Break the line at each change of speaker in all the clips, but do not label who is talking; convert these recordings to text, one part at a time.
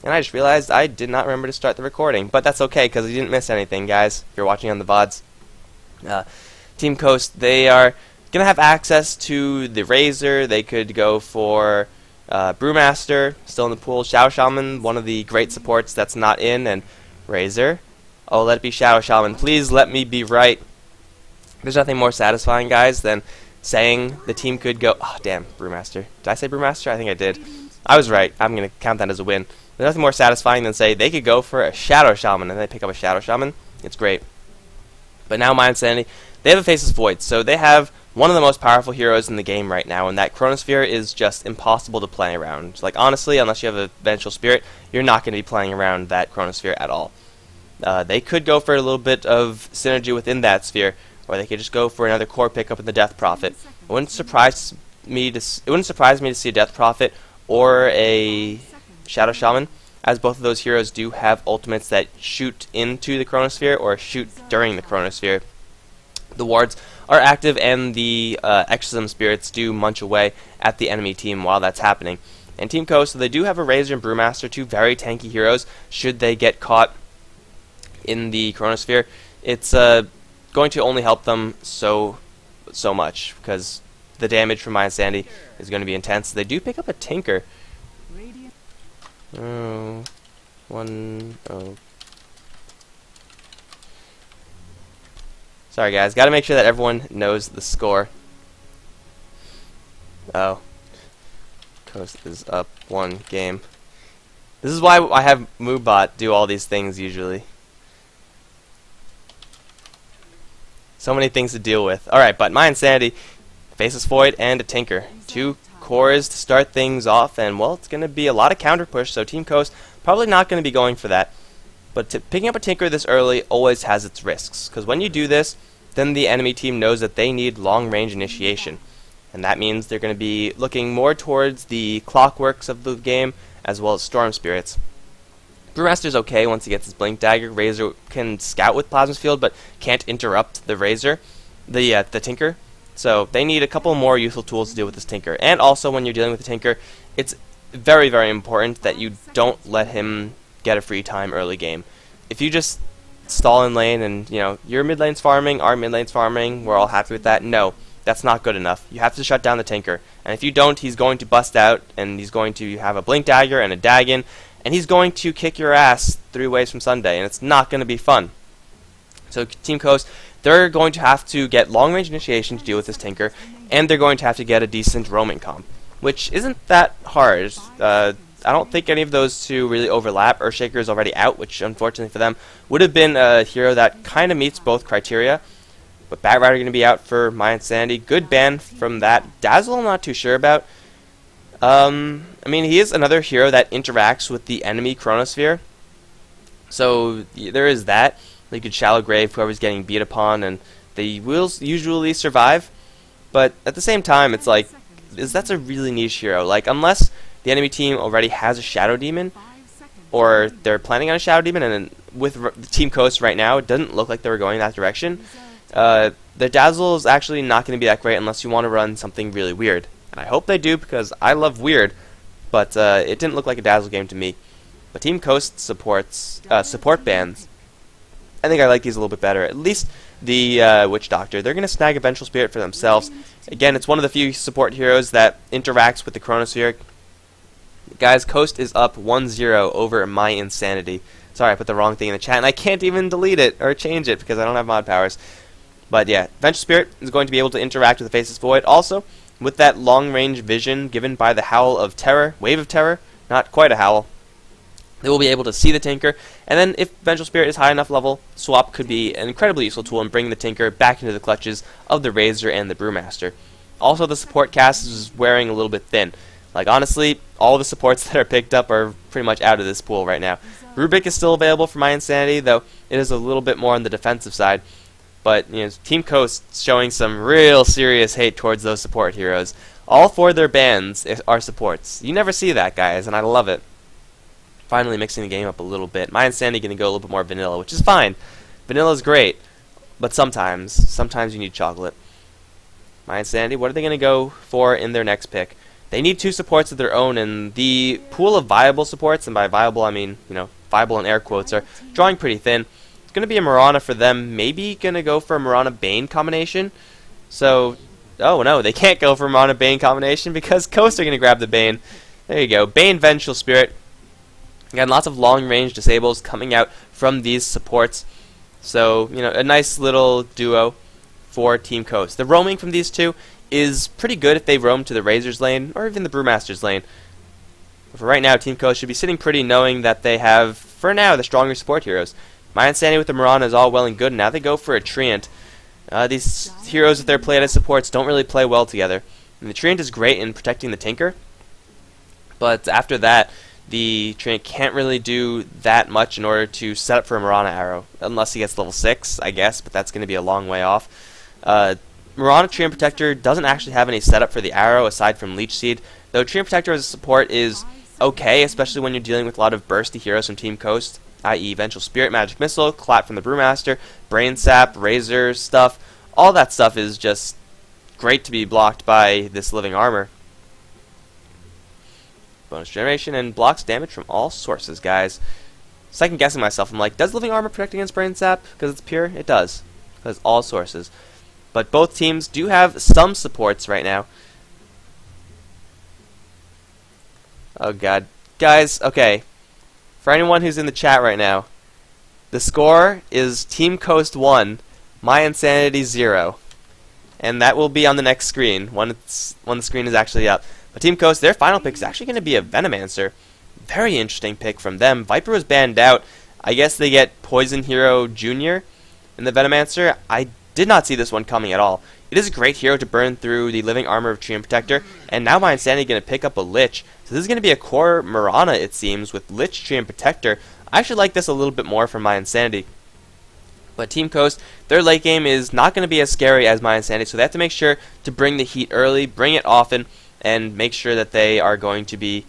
And I just realized I did not remember to start the recording. But that's okay, because you didn't miss anything, guys, if you're watching on the VODs. Team Coast, they are going to have access to the Razor. They could go for Brewmaster, still in the pool. Shadow Shaman, one of the great supports that's not in. And Razor. Oh, let it be Shadow Shaman. Please let me be right. There's nothing more satisfying, guys, than saying the team could go... Oh, damn, Brewmaster. Did I say Brewmaster? I think I did. I was right. I'm going to count that as a win. There's nothing more satisfying than say they could go for a Shadow Shaman, and they pick up a Shadow Shaman. It's great. But now mYinsanity, they have a Faceless Void, so they have one of the most powerful heroes in the game right now, and that Chronosphere is just impossible to play around. Like, honestly, unless you have a Vengeful Spirit, you're not going to be playing around that Chronosphere at all. They could go for a little bit of synergy within that sphere, or they could just go for another core pickup in the Death Prophet. It wouldn't surprise me to see a Death Prophet or a Shadow Shaman, as both of those heroes do have ultimates that shoot into the Chronosphere or shoot during the Chronosphere. The wards are active, and the Exorcism Spirits do munch away at the enemy team while that's happening. And Team Coast, so they do have a Razor and Brewmaster, two very tanky heroes. Should they get caught in the Chronosphere, it's going to only help them so much, because the damage from mYinsanity is going to be intense. They do pick up a Tinker. Oh. Sorry guys, gotta make sure that everyone knows the score. Oh. Coast is up one game. This is why I have MooBot do all these things usually. So many things to deal with. Alright, but mYinsanity, Faceless Void, and a Tinker. Two cores to start things off, and well, it's going to be a lot of counter push, so Team Coast probably not going to be going for that. But picking up a Tinker this early always has its risks, because when you do this, then the enemy team knows that they need long-range initiation. And that means they're going to be looking more towards the Clockworks of the game, as well as Storm Spirits. Brewmaster's okay once he gets his Blink Dagger. Razor can scout with Plasma's Field, but can't interrupt the Razor, the Tinker. So they need a couple more useful tools to deal with this Tinker. And also, when you're dealing with the Tinker, it's very, very important that you don't let him get a free time early game. If you just stall in lane and, you know, your mid lane's farming, our mid lane's farming, we're all happy with that, no, that's not good enough. You have to shut down the Tinker. And if you don't, he's going to bust out, and he's going to have a Blink Dagger and a Dagon, and he's going to kick your ass 3 ways from Sunday, and it's not going to be fun. So Team Coast, they're going to have to get long-range initiation to deal with this Tinker, and they're going to have to get a decent roaming comp, which isn't that hard. I don't think any of those two really overlap. Earthshaker is already out, which unfortunately for them would have been a hero that kind of meets both criteria. But Batrider going to be out for mYinsanity. Good ban from that. Dazzle I'm not too sure about. I mean, he is another hero that interacts with the enemy Chronosphere. So there is that. You could Shallow Grave whoever's getting beat upon, and they will usually survive. But at the same time, it's like, that's a really niche hero. Like, unless the enemy team already has a Shadow Demon, or they're planning on a Shadow Demon, and with Team Coast right now, it doesn't look like they were going that direction. The Dazzle is actually not going to be that great unless you want to run something really weird. And I hope they do, because I love weird, but it didn't look like a Dazzle game to me. But Team Coast supports support bans. I think I like these a little bit better. At least the Witch Doctor. They're going to snag a Vengeful Spirit for themselves. Again, it's one of the few support heroes that interacts with the Chronosphere. Guys, Coast is up 1-0 over mYinsanity. Sorry, I put the wrong thing in the chat, and I can't even delete it or change it because I don't have mod powers. But yeah, Vengeful Spirit is going to be able to interact with the Faceless Void. Also, with that long-range vision given by the Howl of Terror, Wave of Terror, not quite a howl, they will be able to see the Tinker, and then if Vengeful Spirit is high enough level, Swap could be an incredibly useful tool in bringing the Tinker back into the clutches of the Razor and the Brewmaster. Also, the support cast is wearing a little bit thin. Like, honestly, all the supports that are picked up are pretty much out of this pool right now. Rubik is still available for mYinsanity, though it is a little bit more on the defensive side. But, you know, Team Coast showing some real serious hate towards those support heroes. All 4 of their bans are supports. You never see that, guys, and I love it. Finally mixing the game up a little bit. mYinsanity going to go a little bit more vanilla, which is fine. Vanilla is great, but sometimes you need chocolate. mYinsanity, what are they going to go for in their next pick? they need two supports of their own, and the pool of viable supports, and by viable I mean, you know, viable in air quotes, are drawing pretty thin. It's going to be a Mirana for them, maybe going to go for a Mirana-Bane combination. So, oh no, they can't go for a Mirana-Bane combination because Coast are going to grab the Bane. There you go, Bane Vengeful Spirit. Again, lots of long-range disables coming out from these supports. So, you know, a nice little duo for Team Coast. The roaming from these two is pretty good if they roam to the Razor's lane or even the Brewmaster's lane. But for right now, Team Coast should be sitting pretty knowing that they have, for now, the stronger support heroes. mYinsanity with the Mirana is all well and good, and now they go for a Treant. These heroes, if they're played as supports, don't really play well together. And the Treant is great in protecting the Tinker, but after that, the Treant can't really do that much in order to set up for a Mirana arrow, unless he gets level 6, I guess, but that's going to be a long way off. Mirana Treant Protector doesn't actually have any setup for the arrow aside from Leech Seed, though Treant Protector as a support is okay, especially when you're dealing with a lot of bursty heroes from Team Coast, i.e. Vengeful Spirit, Magic Missile, Clap from the Brewmaster, Brain Sap, Razor stuff. All that stuff is just great to be blocked by this Living Armor. Bonus generation and blocks damage from all sources, guys. Second guessing myself, I'm like, does Living Armor protect against Brain Sap because it's pure? It does, because all sources. But both teams do have some supports right now. Oh god. Guys, okay. For anyone who's in the chat right now, the score is Team Coast 1, mYinsanity 0. And that will be on the next screen, when the screen is actually up. But Team Coast, their final pick is actually going to be a Venomancer. Very interesting pick from them. Viper was banned out. I guess they get Poison Hero Jr. in the Venomancer. I did not see this one coming at all. It is a great hero to burn through the Living Armor of Treant Protector, and now mYinsanity going to pick up a Lich. So this is going to be a core Mirana, it seems, with Lich Treant Protector. I actually like this a little bit more from mYinsanity. But Team Coast, their late game is not going to be as scary as mYinsanity, so they have to make sure to bring the heat early, bring it often, and make sure that they are going to be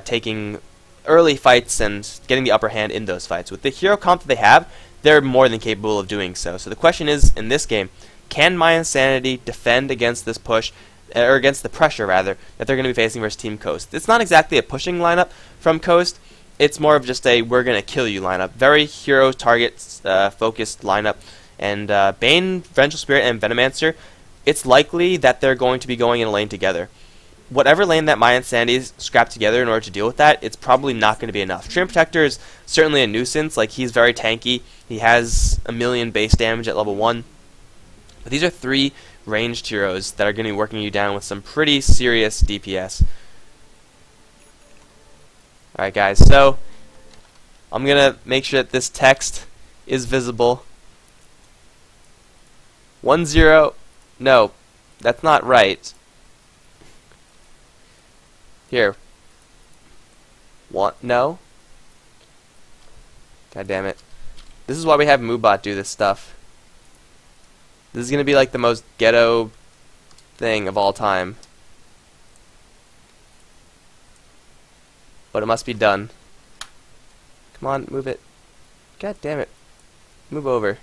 taking early fights and getting the upper hand in those fights. With the hero comp that they have, they're more than capable of doing so. So the question is, in this game, can mYinsanity defend against this push, or against the pressure, rather, that they're going to be facing versus Team Coast? It's not exactly a pushing lineup from Coast. It's more of just a we're going to kill you lineup. Very hero target focused lineup. And Bane, Vengeful Spirit, and Venomancer, it's likely that they're going to be going in a lane together. Whatever lane that mYinsanity's scrapped together in order to deal with that, it's probably not going to be enough. Treant Protector is certainly a nuisance. Like, he's very tanky. He has 1,000,000 base damage at level 1. But these are 3 ranged heroes that are going to be working you down with some pretty serious DPS. Alright guys, so I'm going to make sure that this text is visible. 1-0, no, that's not right. Here. What? No? God damn it. This is why we have Moobot do this stuff. This is going to be like the most ghetto thing of all time. But it must be done. Come on, move it. God damn it. Move over.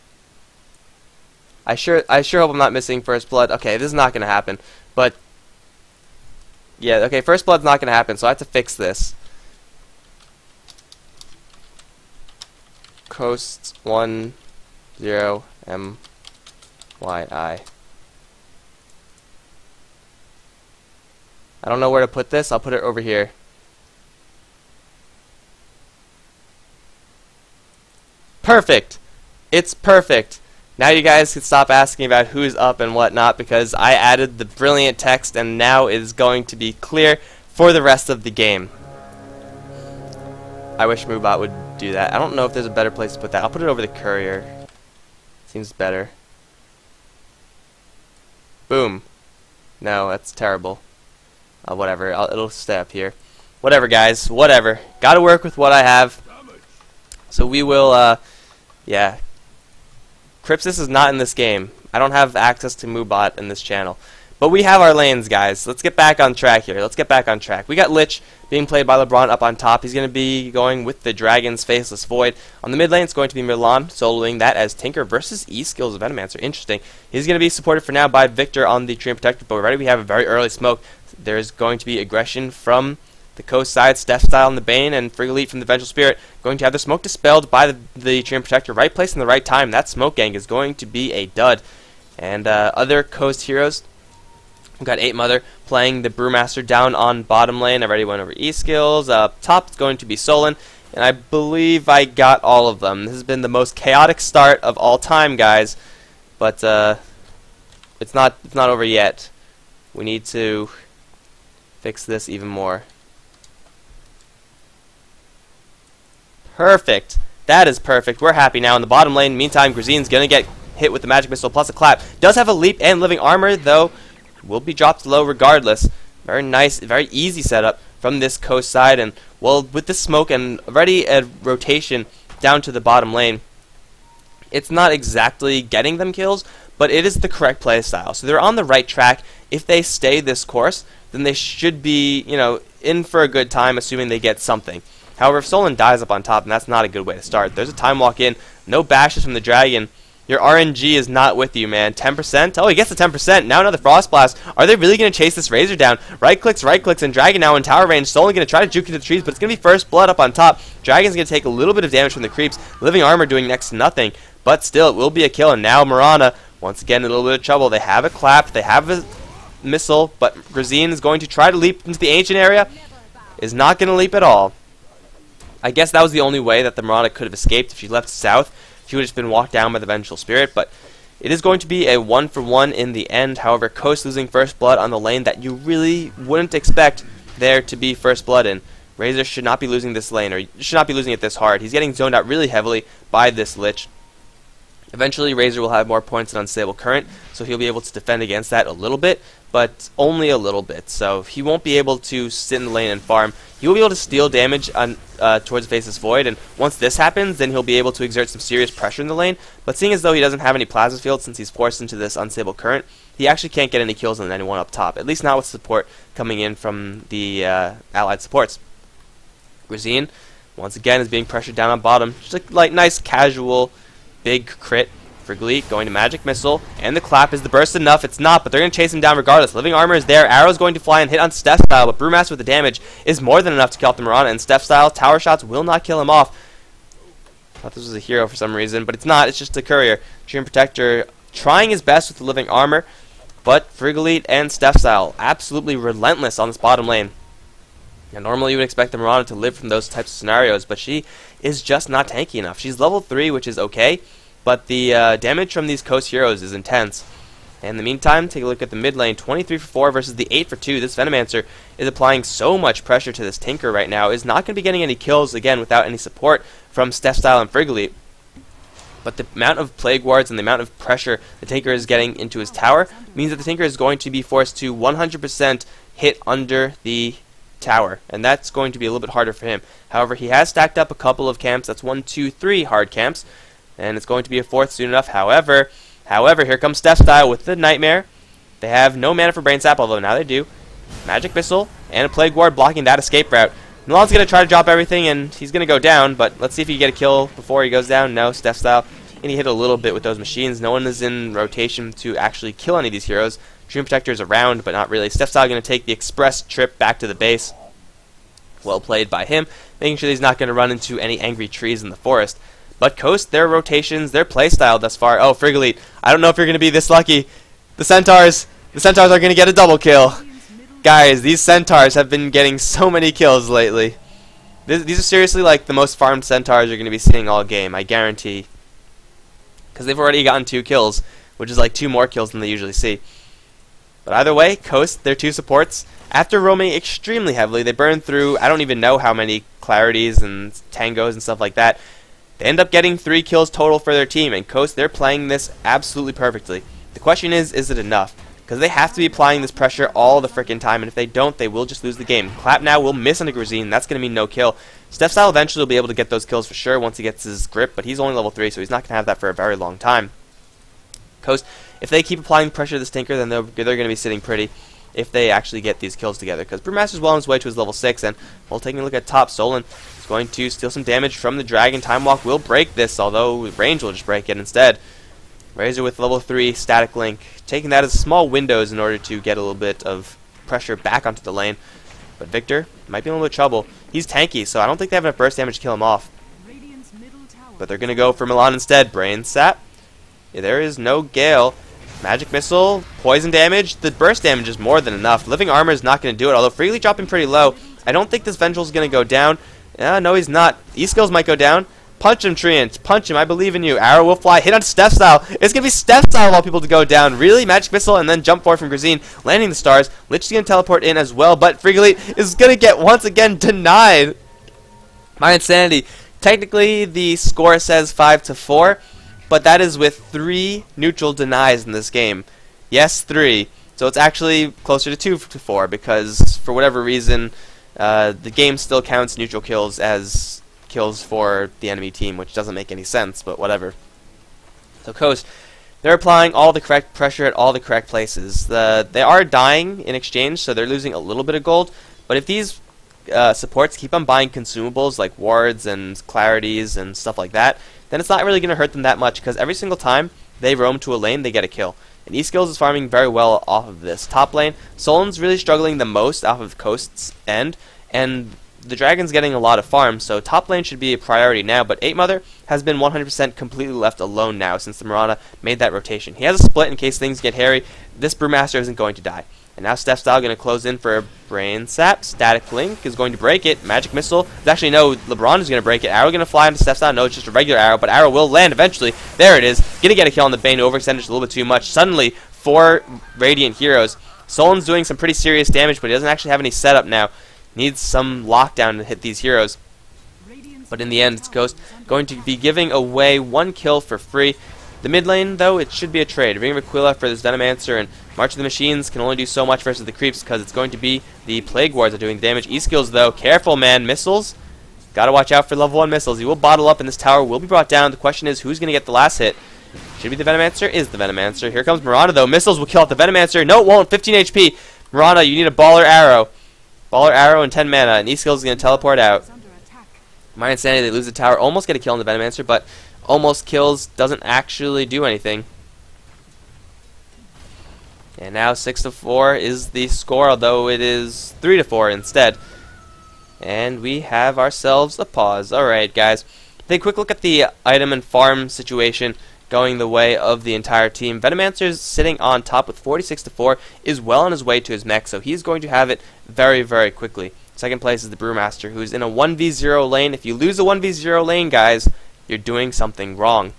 I sure hope I'm not missing First Blood. Okay, this is not going to happen. But yeah, okay, First Blood's not going to happen, so I have to fix this. Coast 1-0 MYI. I don't know where to put this. I'll put it over here. Perfect! It's perfect! Now you guys can stop asking about who's up and whatnot, because I added the brilliant text and now it is going to be clear for the rest of the game. I wish Moobot would do that. I don't know if there's a better place to put that. I'll put it over the courier. Seems better. Boom. No, that's terrible. Whatever. It'll stay up here. Whatever, guys. Whatever. Gotta work with what I have. So we will, yeah. Crypsis is not in this game. I don't have access to Moobot in this channel. But we have our lanes, guys. Let's get back on track here. Let's get back on track. We got Lich being played by LeBron up on top. He's going to be going with the Dragon's Faceless Void. On the mid lane, it's going to be Milan soloing that as Tinker versus E-Skills of Venomancer. Interesting. He's going to be supported for now by Victor on the Treant Protector, but already we have a very early smoke. there's going to be aggression from the coast side, Steph Style on the Bane, and Frigolite from the Vengeful Spirit going to have their smoke dispelled by the Treant Protector. Right place in the right time. That smoke gang is going to be a dud. And other coast heroes, we've got 8 Mother playing the Brewmaster down on bottom lane. I already went over E skills. Top is going to be Solon, and I believe I got all of them. This has been the most chaotic start of all time, guys. But it's not over yet. We need to fix this even more. Perfect. That is perfect. We're happy now in the bottom lane. Meantime, Grazine's going to get hit with the magic missile plus a clap. Does have a leap and living armor, though will be dropped low regardless. Very nice, very easy setup from this coast side. And, well, with the smoke and already a rotation down to the bottom lane, it's not exactly getting them kills, but it is the correct play style. So they're on the right track. If they stay this course, then they should be, you know, in for a good time, assuming they get something. However, if Solon dies up on top, then that's not a good way to start. There's a time walk in, no bashes from the dragon. Your RNG is not with you, man. 10%? Oh, he gets the 10%. Now another Frost Blast. Are they really going to chase this Razor down? Right clicks, and Dragon now in tower range. Solon going to try to juke into the trees, but it's going to be first blood up on top. Dragon's going to take a little bit of damage from the creeps. Living armor doing next to nothing, but still, it will be a kill. And now Mirana, once again, in a little bit of trouble. They have a clap, they have a missile, but Grazine is going to try to leap into the ancient area. Is not going to leap at all. I guess that was the only way that the Mirana could have escaped. If she left south, she would have just been walked down by the Vengeful Spirit, but it is going to be a 1-for-1 in the end. However, Coast losing first blood on the lane that you really wouldn't expect there to be first blood in. Razor should not be losing this lane, or should not be losing it this hard. He's getting zoned out really heavily by this Lich. Eventually, Razor will have more points than Unstable Current, so he'll be able to defend against that a little bit, but only a little bit. So he won't be able to sit in the lane and farm. He will be able to steal damage on towards Faceless Void, and once this happens, then he'll be able to exert some serious pressure in the lane. But seeing as though he doesn't have any Plasma Field since he's forced into this Unstable Current, he actually can't get any kills on anyone up top, at least not with support coming in from the allied supports. Grazine, once again, is being pressured down on bottom. Just a like nice casual big crit for Glee, going to Magic Missile, and the clap. Is the burst enough? It's not, but they're going to chase him down regardless. Living Armor is there, Arrow's going to fly and hit on Steph Style, but Brewmaster with the damage is more than enough to kill off the Mirana, and Steph Style tower shots will not kill him off. I thought this was a hero for some reason, but it's not, it's just a courier. Treant Protector trying his best with the Living Armor, but Frigolite and Steph Style absolutely relentless on this bottom lane. Now, normally you would expect the Mirana to live from those types of scenarios, but she is just not tanky enough. She's level 3, which is okay, but the damage from these Coast heroes is intense. And in the meantime, take a look at the mid lane. 23 for 4 versus the 8 for 2. This Venomancer is applying so much pressure to this Tinker right now. Is not going to be getting any kills, again, without any support from Steph Style and Frigolite. But the amount of Plague Wards and the amount of pressure the Tinker is getting into his tower means that the Tinker is going to be forced to 100% hit under the tower, and that's going to be a little bit harder for him. However, he has stacked up a couple of camps. That's 1, 2, 3 hard camps, and it's going to be a 4th soon enough. However, here comes Steph Style with the Nightmare. They have no mana for Brain Sap, although now they do. Magic Missile and a Plague Ward blocking that escape route. Milan's going to try to drop everything, and he's going to go down, but let's see if he can get a kill before he goes down. No, Steph Style, and he hit a little bit with those machines. No one is in rotation to actually kill any of these heroes. Treant Protector is around, but not really. Steph Style going to take the express trip back to the base. Well played by him, making sure he's not going to run into any angry trees in the forest. But Coast, their rotations, their playstyle thus far. Oh, Frigolite, I don't know if you're going to be this lucky. The Centaurs are going to get a double kill. Guys, these Centaurs have been getting so many kills lately. These are seriously like the most farmed Centaurs you're going to be seeing all game, I guarantee. Because they've already gotten 2 kills, which is like 2 more kills than they usually see. But either way, Coast, their 2 supports, after roaming extremely heavily, they burn through, I don't even know how many Clarities and Tangos and stuff like that. They end up getting 3 kills total for their team, and Coast, they're playing this absolutely perfectly. The question is it enough? Because they have to be applying this pressure all the frickin' time, and if they don't, they will just lose the game. Clap now will miss on a Grazine, that's going to mean no kill. Steph Style eventually will be able to get those kills for sure once he gets his grip, but he's only level 3, so he's not going to have that for a very long time. Coast, if they keep applying pressure to this Tinker, then they're going to be sitting pretty if they actually get these kills together. Because Brewmaster's well on his way to his level 6, and while taking a look at top, Solon is going to steal some damage from the Dragon. Time Walk will break this, although range will just break it instead. Razor with level 3 Static Link, taking that as small windows in order to get a little bit of pressure back onto the lane. But Victor might be in a little bit of trouble. He's tanky, so I don't think they have enough burst damage to kill him off. But they're going to go for Milan instead. Brain Sap. Yeah, there is no Gale. Magic Missile, poison damage. The burst damage is more than enough. Living Armor is not going to do it, although Freely dropping pretty low. I don't think this Vengeful is going to go down. No, he's not. E-Skills might go down. Punch him, Treant. Punch him. I believe in you. Arrow will fly. Hit on Steph Style. It's going to be Steph Style of all people to go down. Really? Magic Missile and then Jump Forward from Grazine. Landing the stars. Lich is going to teleport in as well, but Freely is going to get once again denied. mYinsanity. Technically, the score says 5-4, but that is with 3 neutral denies in this game. Yes, 3. So it's actually closer to 2-4 because, for whatever reason, the game still counts neutral kills as kills for the enemy team, which doesn't make any sense, but whatever. So Coast, they're applying all the correct pressure at all the correct places. They are dying in exchange, so they're losing a little bit of gold, but if these supports keep on buying consumables like wards and clarities and stuff like that, then it's not really going to hurt them that much, because every single time they roam to a lane, they get a kill. And E-Skills is farming very well off of this. Top lane, Solan's really struggling the most off of Coast's end, and the Dragon's getting a lot of farm, so top lane should be a priority now, but 8 Mother has been 100% completely left alone now since the Mirana made that rotation. He has a split in case things get hairy. This Brewmaster isn't going to die. And now Steph Style going to close in for a Brain Sap. Static Link is going to break it. Magic Missile. There's actually no LeBron is going to break it. Arrow going to fly into Steph Style. No, it's just a regular arrow, but arrow will land eventually. There it is. Going to get a kill on the Bane. Overextended just a little bit too much. Suddenly, 4 Radiant heroes. Solan's doing some pretty serious damage, but he doesn't actually have any setup now. Needs some lockdown to hit these heroes. But in the end, it's Ghost going to be giving away 1 kill for free. The mid lane, though, it should be a trade. Ring of Aquila for this Venomancer, and March of the Machines can only do so much versus the creeps because it's going to be the Plague Wards that are doing the damage. E-Skills, though, careful, man. Missiles, gotta watch out for level 1 missiles. He will bottle up, and this tower will be brought down. The question is, who's going to get the last hit? Should be the Venomancer. Is the Venomancer. Here comes Mirana, though. Missiles will kill out the Venomancer. No, it won't. 15 HP. Mirana, you need a Baller Arrow. Baller Arrow and 10 mana, and E-Skills is going to teleport out. mYinsanity, they lose the tower. Almost get a kill on the Venomancer, but almost kills doesn't actually do anything. And now 6-4 is the score, although it is 3-4 instead. And we have ourselves a pause. Alright, guys. Take a quick look at the item and farm situation going the way of the entire team. Venomancer's sitting on top with 46-4, is well on his way to his mech, so he's going to have it very, very quickly. Second place is the Brewmaster, who's in a 1v0 lane. If you lose a 1v0 lane, guys, you're doing something wrong.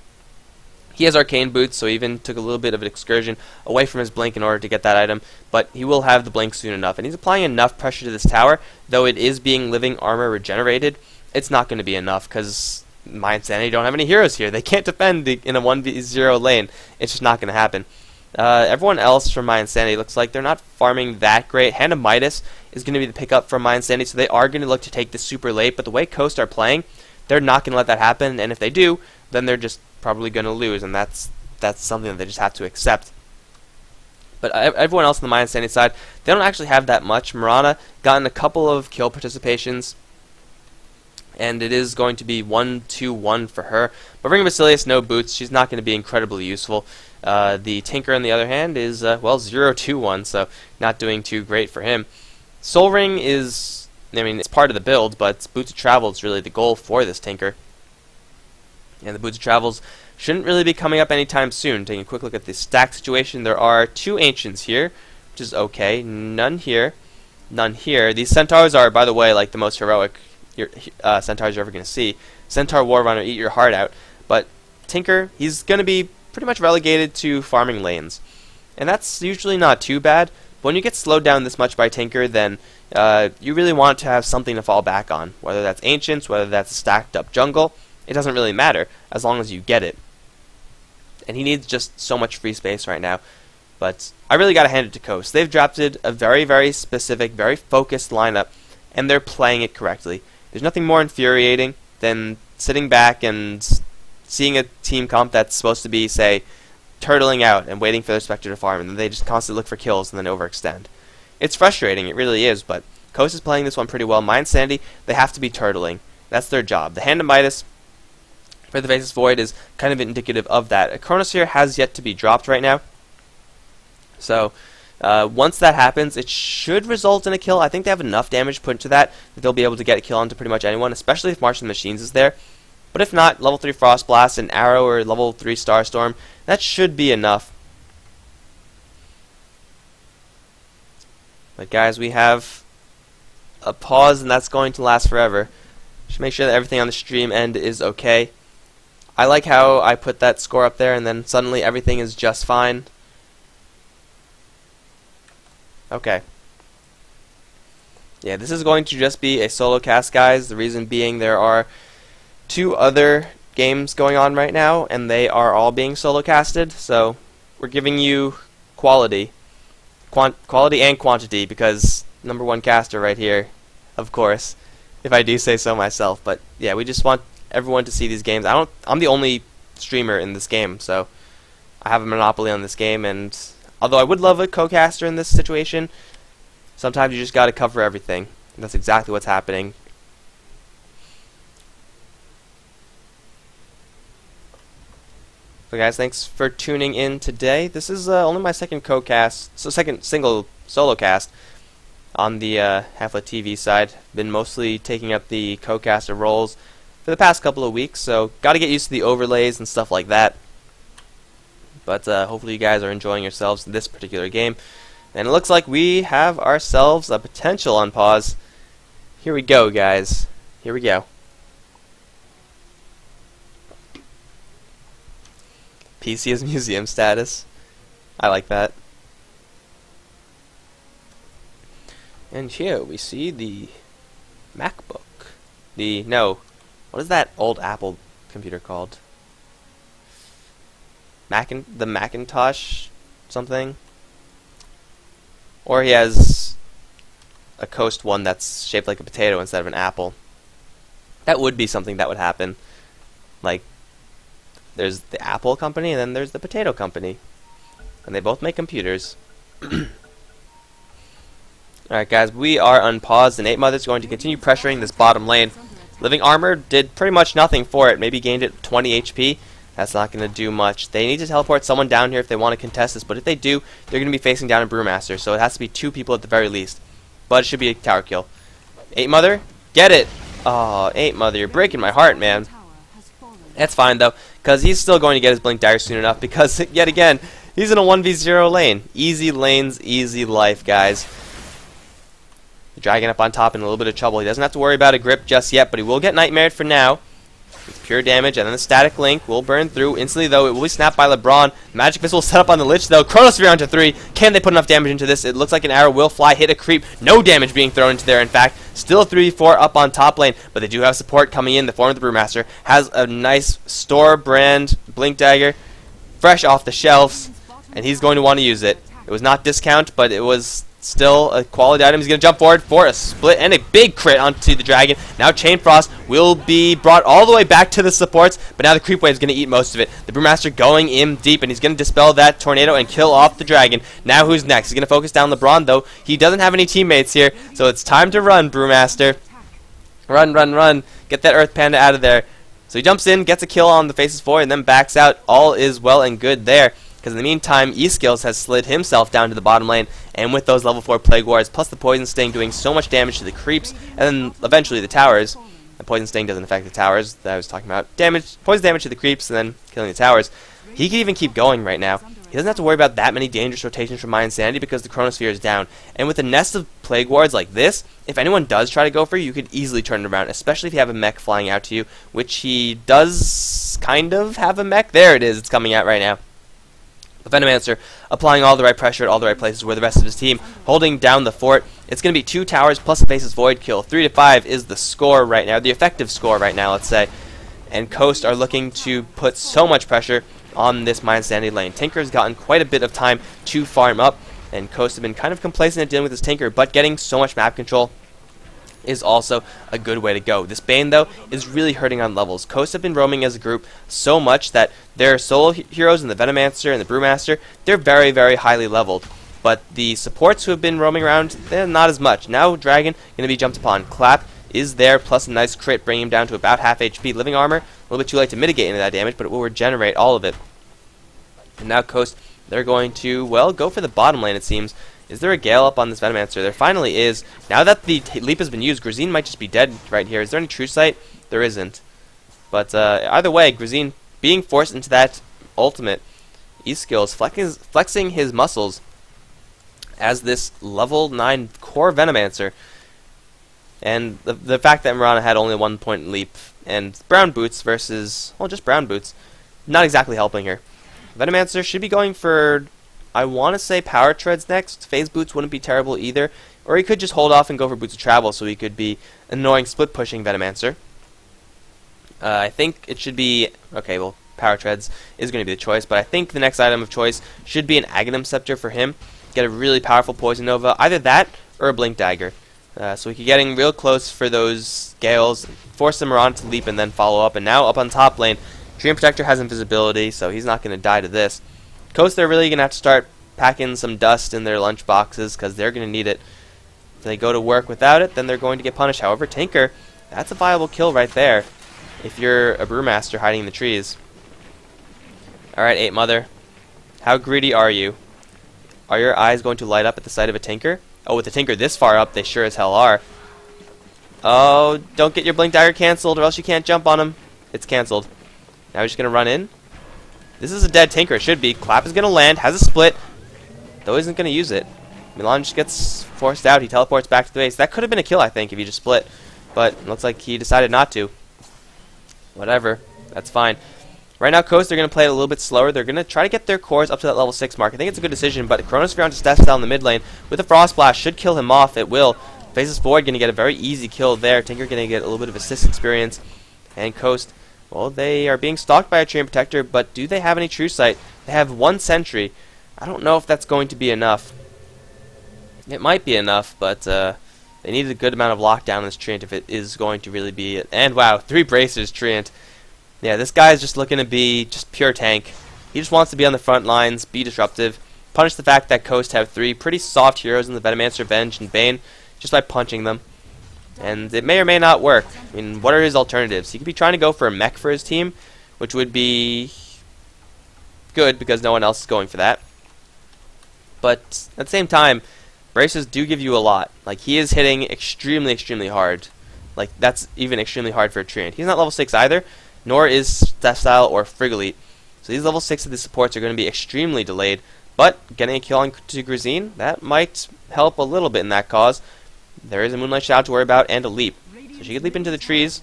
He has Arcane Boots, so he even took a little bit of an excursion away from his Blink in order to get that item, but he will have the Blink soon enough. And he's applying enough pressure to this tower, though it is being Living Armor regenerated. It's not going to be enough, because mYinsanity don't have any heroes here. They can't defend in a 1v0 lane. It's just not going to happen. Everyone else from mYinsanity looks like they're not farming that great. Hand of Midas is going to be the pickup from mYinsanity, so they are going to look to take this super late, but the way Coast are playing, they're not going to let that happen, and if they do, then they're just probably going to lose, and that's something that they just have to accept. But everyone else on the mYinsanity side, they don't actually have that much. Mirana gotten a couple of kill participations, and it is going to be 1-2-1 for her. But Ring of Basilius, no boots. She's not going to be incredibly useful. The Tinker, on the other hand, is, well, 0-2-1, so not doing too great for him. Soul Ring is, I mean, it's part of the build, but Boots of Travel is really the goal for this Tinker. And the Boots of Travels shouldn't really be coming up anytime soon. Taking a quick look at the stack situation, there are 2 Ancients here, which is okay. None here. None here. These Centaurs are, by the way, like the most heroic Centaurs you're ever going to see. Centaur War Runner, eat your heart out. But Tinker, he's going to be pretty much relegated to farming lanes. And that's usually not too bad. But when you get slowed down this much by Tinker, then you really want to have something to fall back on. Whether that's Ancients, whether that's a stacked up jungle, it doesn't really matter as long as you get it. And he needs just so much free space right now. But I really got to hand it to Coast. They've drafted a very, very specific, very focused lineup, and they're playing it correctly. There's nothing more infuriating than sitting back and seeing a team comp that's supposed to be, say, turtling out and waiting for their Spectre to farm, and then they just constantly look for kills and then overextend. It's frustrating, it really is, but Coast is playing this one pretty well. mYinsanity, they have to be turtling. That's their job. The Hand of Midas for the Faceless Void is kind of indicative of that. A Chronosphere has yet to be dropped right now, so Once that happens, it should result in a kill. I think they have enough damage put into that they'll be able to get a kill onto pretty much anyone, especially if March of the Machines is there. But if not, level 3 Frost Blast, an Arrow, or level 3 Starstorm, that should be enough. But guys, we have a pause, and that's going to last forever. Just make sure that everything on the stream end is okay. I like how I put that score up there, and then suddenly everything is just fine. Okay. Yeah, this is going to just be a solo cast, guys. The reason being there are 2 other games going on right now, and they are all being solo casted. So we're giving you quality and quantity, because #1 caster right here, of course, if I do say so myself. But yeah, we just want everyone to see these games. I'm the only streamer in this game, so I have a monopoly on this game, and although I would love a co-caster in this situation, sometimes you just got to cover everything. And that's exactly what's happening. So guys, thanks for tuning in today. This is only my second second single solo cast on the HeflaTV side. Been mostly taking up the co-caster roles for the past couple of weeks, so got to get used to the overlays and stuff like that. But hopefully you guys are enjoying yourselves in this particular game. And it looks like we have ourselves a potential on pause. Here we go, guys. Here we go. PC is museum status. I like that. And here we see the MacBook. What is that old Apple computer called? The Macintosh something? Or he has a Coast one that's shaped like a potato instead of an apple. That would be something that would happen. Like, there's the Apple company and then there's the potato company. And they both make computers. Alright guys, we are unpaused, and 8Mother's going to continue pressuring this bottom lane. Living Armor did pretty much nothing for it. Maybe gained it 20 HP. That's not going to do much. They need to teleport someone down here if they want to contest this, but if they do, they're going to be facing down a Brewmaster, so it has to be 2 people at the very least. But it should be a tower kill. 8Mother, get it! Oh, 8Mother, you're breaking my heart, man. That's fine, though, because he's still going to get his Blink Dagger soon enough, because, yet again, he's in a 1v0 lane. Easy lanes, easy life, guys. The Dragon up on top in a little bit of trouble. He doesn't have to worry about a grip just yet, but he will get Nightmared for now. With pure damage, and then the Static Link will burn through. Instantly, though, it will be snapped by LeBron. Magic Missile set up on the Lich, though. Chronosphere onto 3. Can they put enough damage into this? It looks like an arrow will fly, hit a creep. No damage being thrown into there, in fact. Still a 3v4 up on top lane, but they do have support coming in. The form of the Brewmaster has a nice store brand Blink Dagger, fresh off the shelves, and he's going to want to use it. It was not discount, but it was still a quality item. He's going to jump forward for a split and a big crit onto the Dragon. Now Chain Frost will be brought all the way back to the supports, but now the Creep Wave is going to eat most of it. The Brewmaster going in deep, and he's going to dispel that Tornado and kill off the Dragon. Now who's next? He's going to focus down LeBron, though. He doesn't have any teammates here, so it's time to run, Brewmaster. Run, run, run. Get that Earth Panda out of there. So he jumps in, gets a kill on the Faceless Void, and then backs out. All is well and good there. Because in the meantime, E-Skills has slid himself down to the bottom lane, and with those level 4 Plague Wards, plus the Poison Sting doing so much damage to the creeps, and then eventually the towers. The Poison Sting doesn't affect the towers that I was talking about. Poison damage to the creeps, and then killing the towers. He can even keep going right now. He doesn't have to worry about that many dangerous rotations from mYinsanity because the Chronosphere is down. And with a nest of Plague Wards like this, if anyone does try to go for you, you could easily turn it around, especially if you have a mech flying out to you, which he does kind of have a mech. There it is, it's coming out right now. The Venomancer applying all the right pressure at all the right places where the rest of his team holding down the fort. It's going to be 2 towers plus a Faceless Void kill. 3-5 is the score right now, the effective score right now, let's say. And Coast are looking to put so much pressure on this mYinsanity lane. Tinker's gotten quite a bit of time to farm up, and Coast have been kind of complacent at dealing with his Tinker, but getting so much map control is also a good way to go. This Bane, though, is really hurting on levels. Coast have been roaming as a group so much that their solo heroes and the Venomancer and the Brewmaster, they're very, very highly leveled. But the supports who have been roaming around, they're not as much. Now Dragon going to be jumped upon. Clap is there, plus a nice crit, bringing him down to about half HP. Living Armor, a little bit too late to mitigate any of that damage, but it will regenerate all of it. And now Coast they're going to, well, go for the bottom lane, it seems. Is there a Gale up on this Venomancer? There finally is. Now that the leap has been used, Grazine might just be dead right here. Is there any True Sight? There isn't. But either way, Grazine being forced into that ultimate, E-Skills flexing his muscles as this level 9 core Venomancer. And the fact that Mirana had only 1 point leap and brown boots versus, well, just brown boots, not exactly helping her. Venomancer should be going for, I want to say, Power Treads next. Phase boots wouldn't be terrible either. Or he could just hold off and go for Boots of Travel, so he could be annoying split pushing Venomancer. I think it should be, okay, well, Power Treads is going to be the choice, but I think the next item of choice should be an Aghanim Scepter for him. Get a really powerful Poison Nova, either that or a Blink Dagger. So we could getting real close for those Gales, force them around to leap and then follow up. And now up on top lane, Treant Protector has invisibility, so he's not going to die to this. Coast, they're really going to have to start packing some dust in their lunch boxes because they're going to need it. If they go to work without it, then they're going to get punished. However, Tinker, that's a viable kill right there if you're a Brewmaster hiding in the trees. Alright, 8 Mother, how greedy are you? Are your eyes going to light up at the sight of a Tinker? Oh, with the Tinker this far up, they sure as hell are. Oh, don't get your Blink Dagger cancelled or else you can't jump on him. It's cancelled. Now he's just going to run in. This is a dead Tinker, it should be. Clap is going to land, has a split, though he isn't going to use it. Milan just gets forced out, he teleports back to the base. That could have been a kill, I think, if he just split. But it looks like he decided not to. Whatever, that's fine. Right now, Coast, they're going to play it a little bit slower. They're going to try to get their cores up to that level 6 mark. I think it's a good decision, but Chronosphere onto Stepstyle in the mid lane with a Frost Blast should kill him off. It will. Faces forward, going to get a very easy kill there. Tinker going to get a little bit of assist experience. And Coast, well, they are being stalked by a Treant Protector, but do they have any True Sight? They have 1 Sentry. I don't know if that's going to be enough. It might be enough, but they need a good amount of lockdown in this Treant if it is going to really be it. And wow, 3 bracers, Treant. Yeah, this guy is just looking to be just pure tank. He just wants to be on the front lines, be disruptive, punish the fact that Coast have 3 pretty soft heroes in the Venomancer, Venge, and Bane just by punching them. And it may or may not work. I mean, what are his alternatives? He could be trying to go for a mech for his team, which would be good because no one else is going for that. But at the same time, braces do give you a lot. Like, he is hitting extremely, extremely hard. Like, that's even extremely hard for a Treant. He's not level 6 either, nor is Stepstyle or Frigolite. So these level 6 of the supports are going to be extremely delayed. But getting a kill on to Grazine, that might help a little bit in that cause. There is a Moonlight Shadow to worry about and a leap. So she could leap into the trees.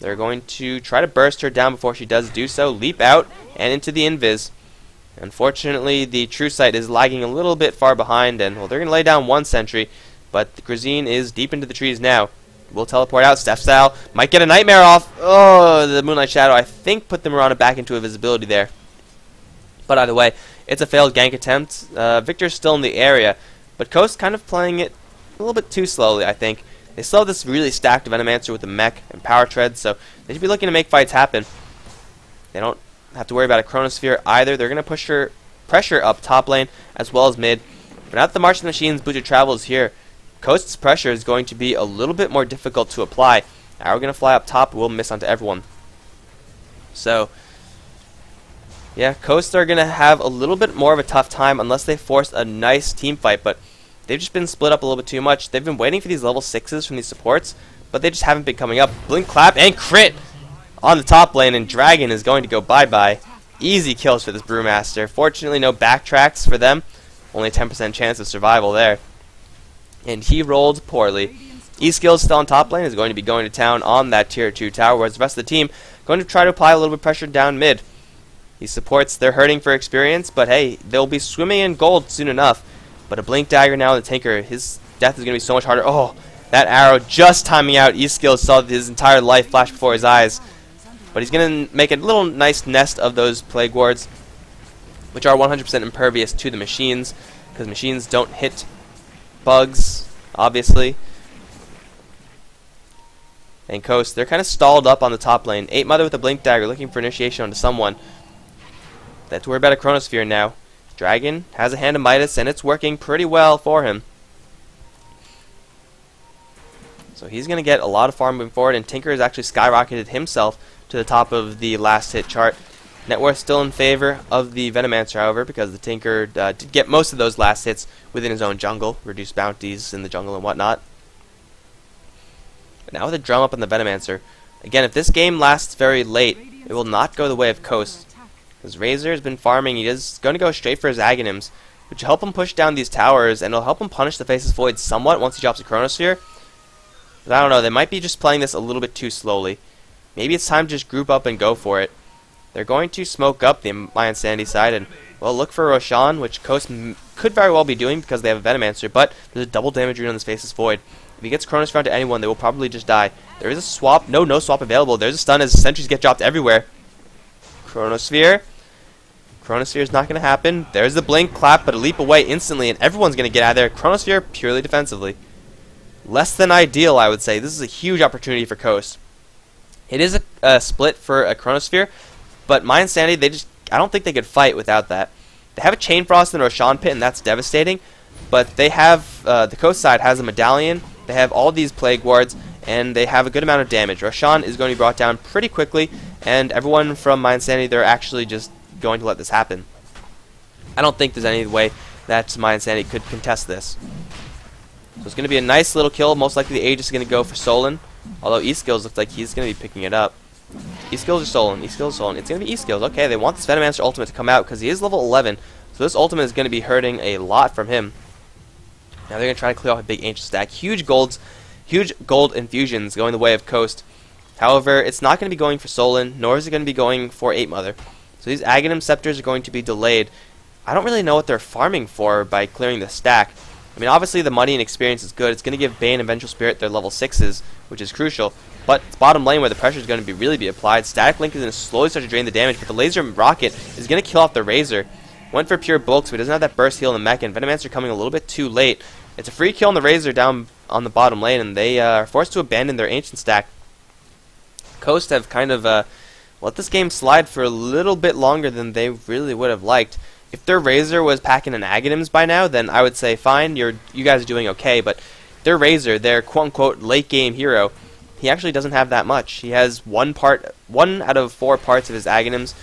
They're going to try to burst her down before she does do so. Leap out and into the invis. Unfortunately, the True Sight is lagging a little bit far behind, and well, they're going to lay down 1 sentry. But Grazine is deep into the trees now. Will teleport out. Stepstyle might get a Nightmare off. Oh, the Moonlight Shadow, I think, put the Mirana back into invisibility there. But either way, it's a failed gank attempt. Victor's still in the area, but Coast kind of playing it a little bit too slowly, I think. They still have this really stacked Venomancer with the mech and Power Tread, so they should be looking to make fights happen. They don't have to worry about a Chronosphere either. They're going to push her pressure up top lane as well as mid. But now that the March of the Machines Boots of Travel is here, Coast's pressure is going to be a little bit more difficult to apply. Arrow going to fly up top, will miss onto everyone. So, yeah, Coast are going to have a little bit more of a tough time unless they force a nice team fight, but they've just been split up a little bit too much. They've been waiting for these level 6s from these supports, but they just haven't been coming up. Blink, clap, and crit on the top lane, and Dragon is going to go bye-bye. Easy kills for this Brewmaster. Fortunately, no backtracks for them. Only a 10% chance of survival there. And he rolled poorly. E-Skills still on top lane is going to be going to town on that tier 2 tower, whereas the rest of the team going to try to apply a little bit of pressure down mid. These supports, they're hurting for experience, but hey, they'll be swimming in gold soon enough. But a Blink Dagger now, the Tinker, his death is going to be so much harder. Oh, that arrow just timing out. E-Skills saw his entire life flash before his eyes. But he's going to make a little nice nest of those Plague Wards, which are 100% impervious to the machines, because machines don't hit bugs, obviously. And Coast, they're kind of stalled up on the top lane. 8 Mother with a Blink Dagger looking for initiation onto someone. They have to worry about a Chronosphere now. Dragon has a Hand of Midas, and it's working pretty well for him. So he's going to get a lot of farm moving forward, and Tinker has actually skyrocketed himself to the top of the last hit chart. Net worth still in favor of the Venomancer, however, because the Tinker did get most of those last hits within his own jungle, reduced bounties in the jungle and whatnot. But now with a drum up on the Venomancer, again, if this game lasts very late, it will not go the way of Coast. Because Razor has been farming, he is going to go straight for his Aghanims, which will help him push down these towers, and it'll help him punish the Faceless Void somewhat once he drops a Chronosphere. But I don't know, they might be just playing this a little bit too slowly. Maybe it's time to just group up and go for it. They're going to smoke up the mYinsanity side and, well, look for Roshan, which Coast could very well be doing because they have a Venomancer, but there's a double damage rune on this Faceless Void. If he gets Chronosphere onto anyone, they will probably just die. There is a swap. No swap available. There's a stun as sentries get dropped everywhere. Chronosphere. Chronosphere is not going to happen. There's the blink, clap, but a leap away instantly, and everyone's going to get out of there. Chronosphere purely defensively. Less than ideal, I would say. This is a huge opportunity for Coast. It is a split for a Chronosphere, but mYinsanity, I don't think they could fight without that. They have a Chain Frost and a Roshan Pit, and that's devastating. But they have, the Coast side has a Medallion, they have all these Plague Wards, and they have a good amount of damage. Roshan is going to be brought down pretty quickly, and everyone from mYinsanity, they're actually just going to let this happen. I don't think there's any way that mYinsanity could contest this. So it's going to be a nice little kill. Most likely the Aegis is going to go for Solon, although E-Skills looks like he's going to be picking it up. E-Skills or Solon? E-Skills or Solon? It's going to be E-Skills. Okay, they want this Venomancer ultimate to come out because he is level 11, so this ultimate is going to be hurting a lot from him. Now they're going to try to clear off a big ancient stack. Huge gold infusions going the way of Coast. However, it's not going to be going for Solon, nor is it going to be going for 8-Mother. So these Aghanim Scepters are going to be delayed. I don't really know what they're farming for by clearing the stack. I mean, obviously the money and experience is good. It's going to give Bane and Vengeful Spirit their level 6s, which is crucial. But it's bottom lane where the pressure is going to really be applied. Static Link is going to slowly start to drain the damage, but the Laser Rocket is going to kill off the Razor. Went for pure bulk, so he doesn't have that burst heal in the mech, and Venomancer coming a little bit too late. It's a free kill on the Razor down on the bottom lane, and they are forced to abandon their ancient stack. Coast have kind of let this game slide for a little bit longer than they really would have liked. If their Razor was packing an Aghanims by now, then I would say fine, you guys are doing okay, but their Razor, their quote-unquote late-game hero, he actually doesn't have that much. He has one out of 4 parts of his Aghanims.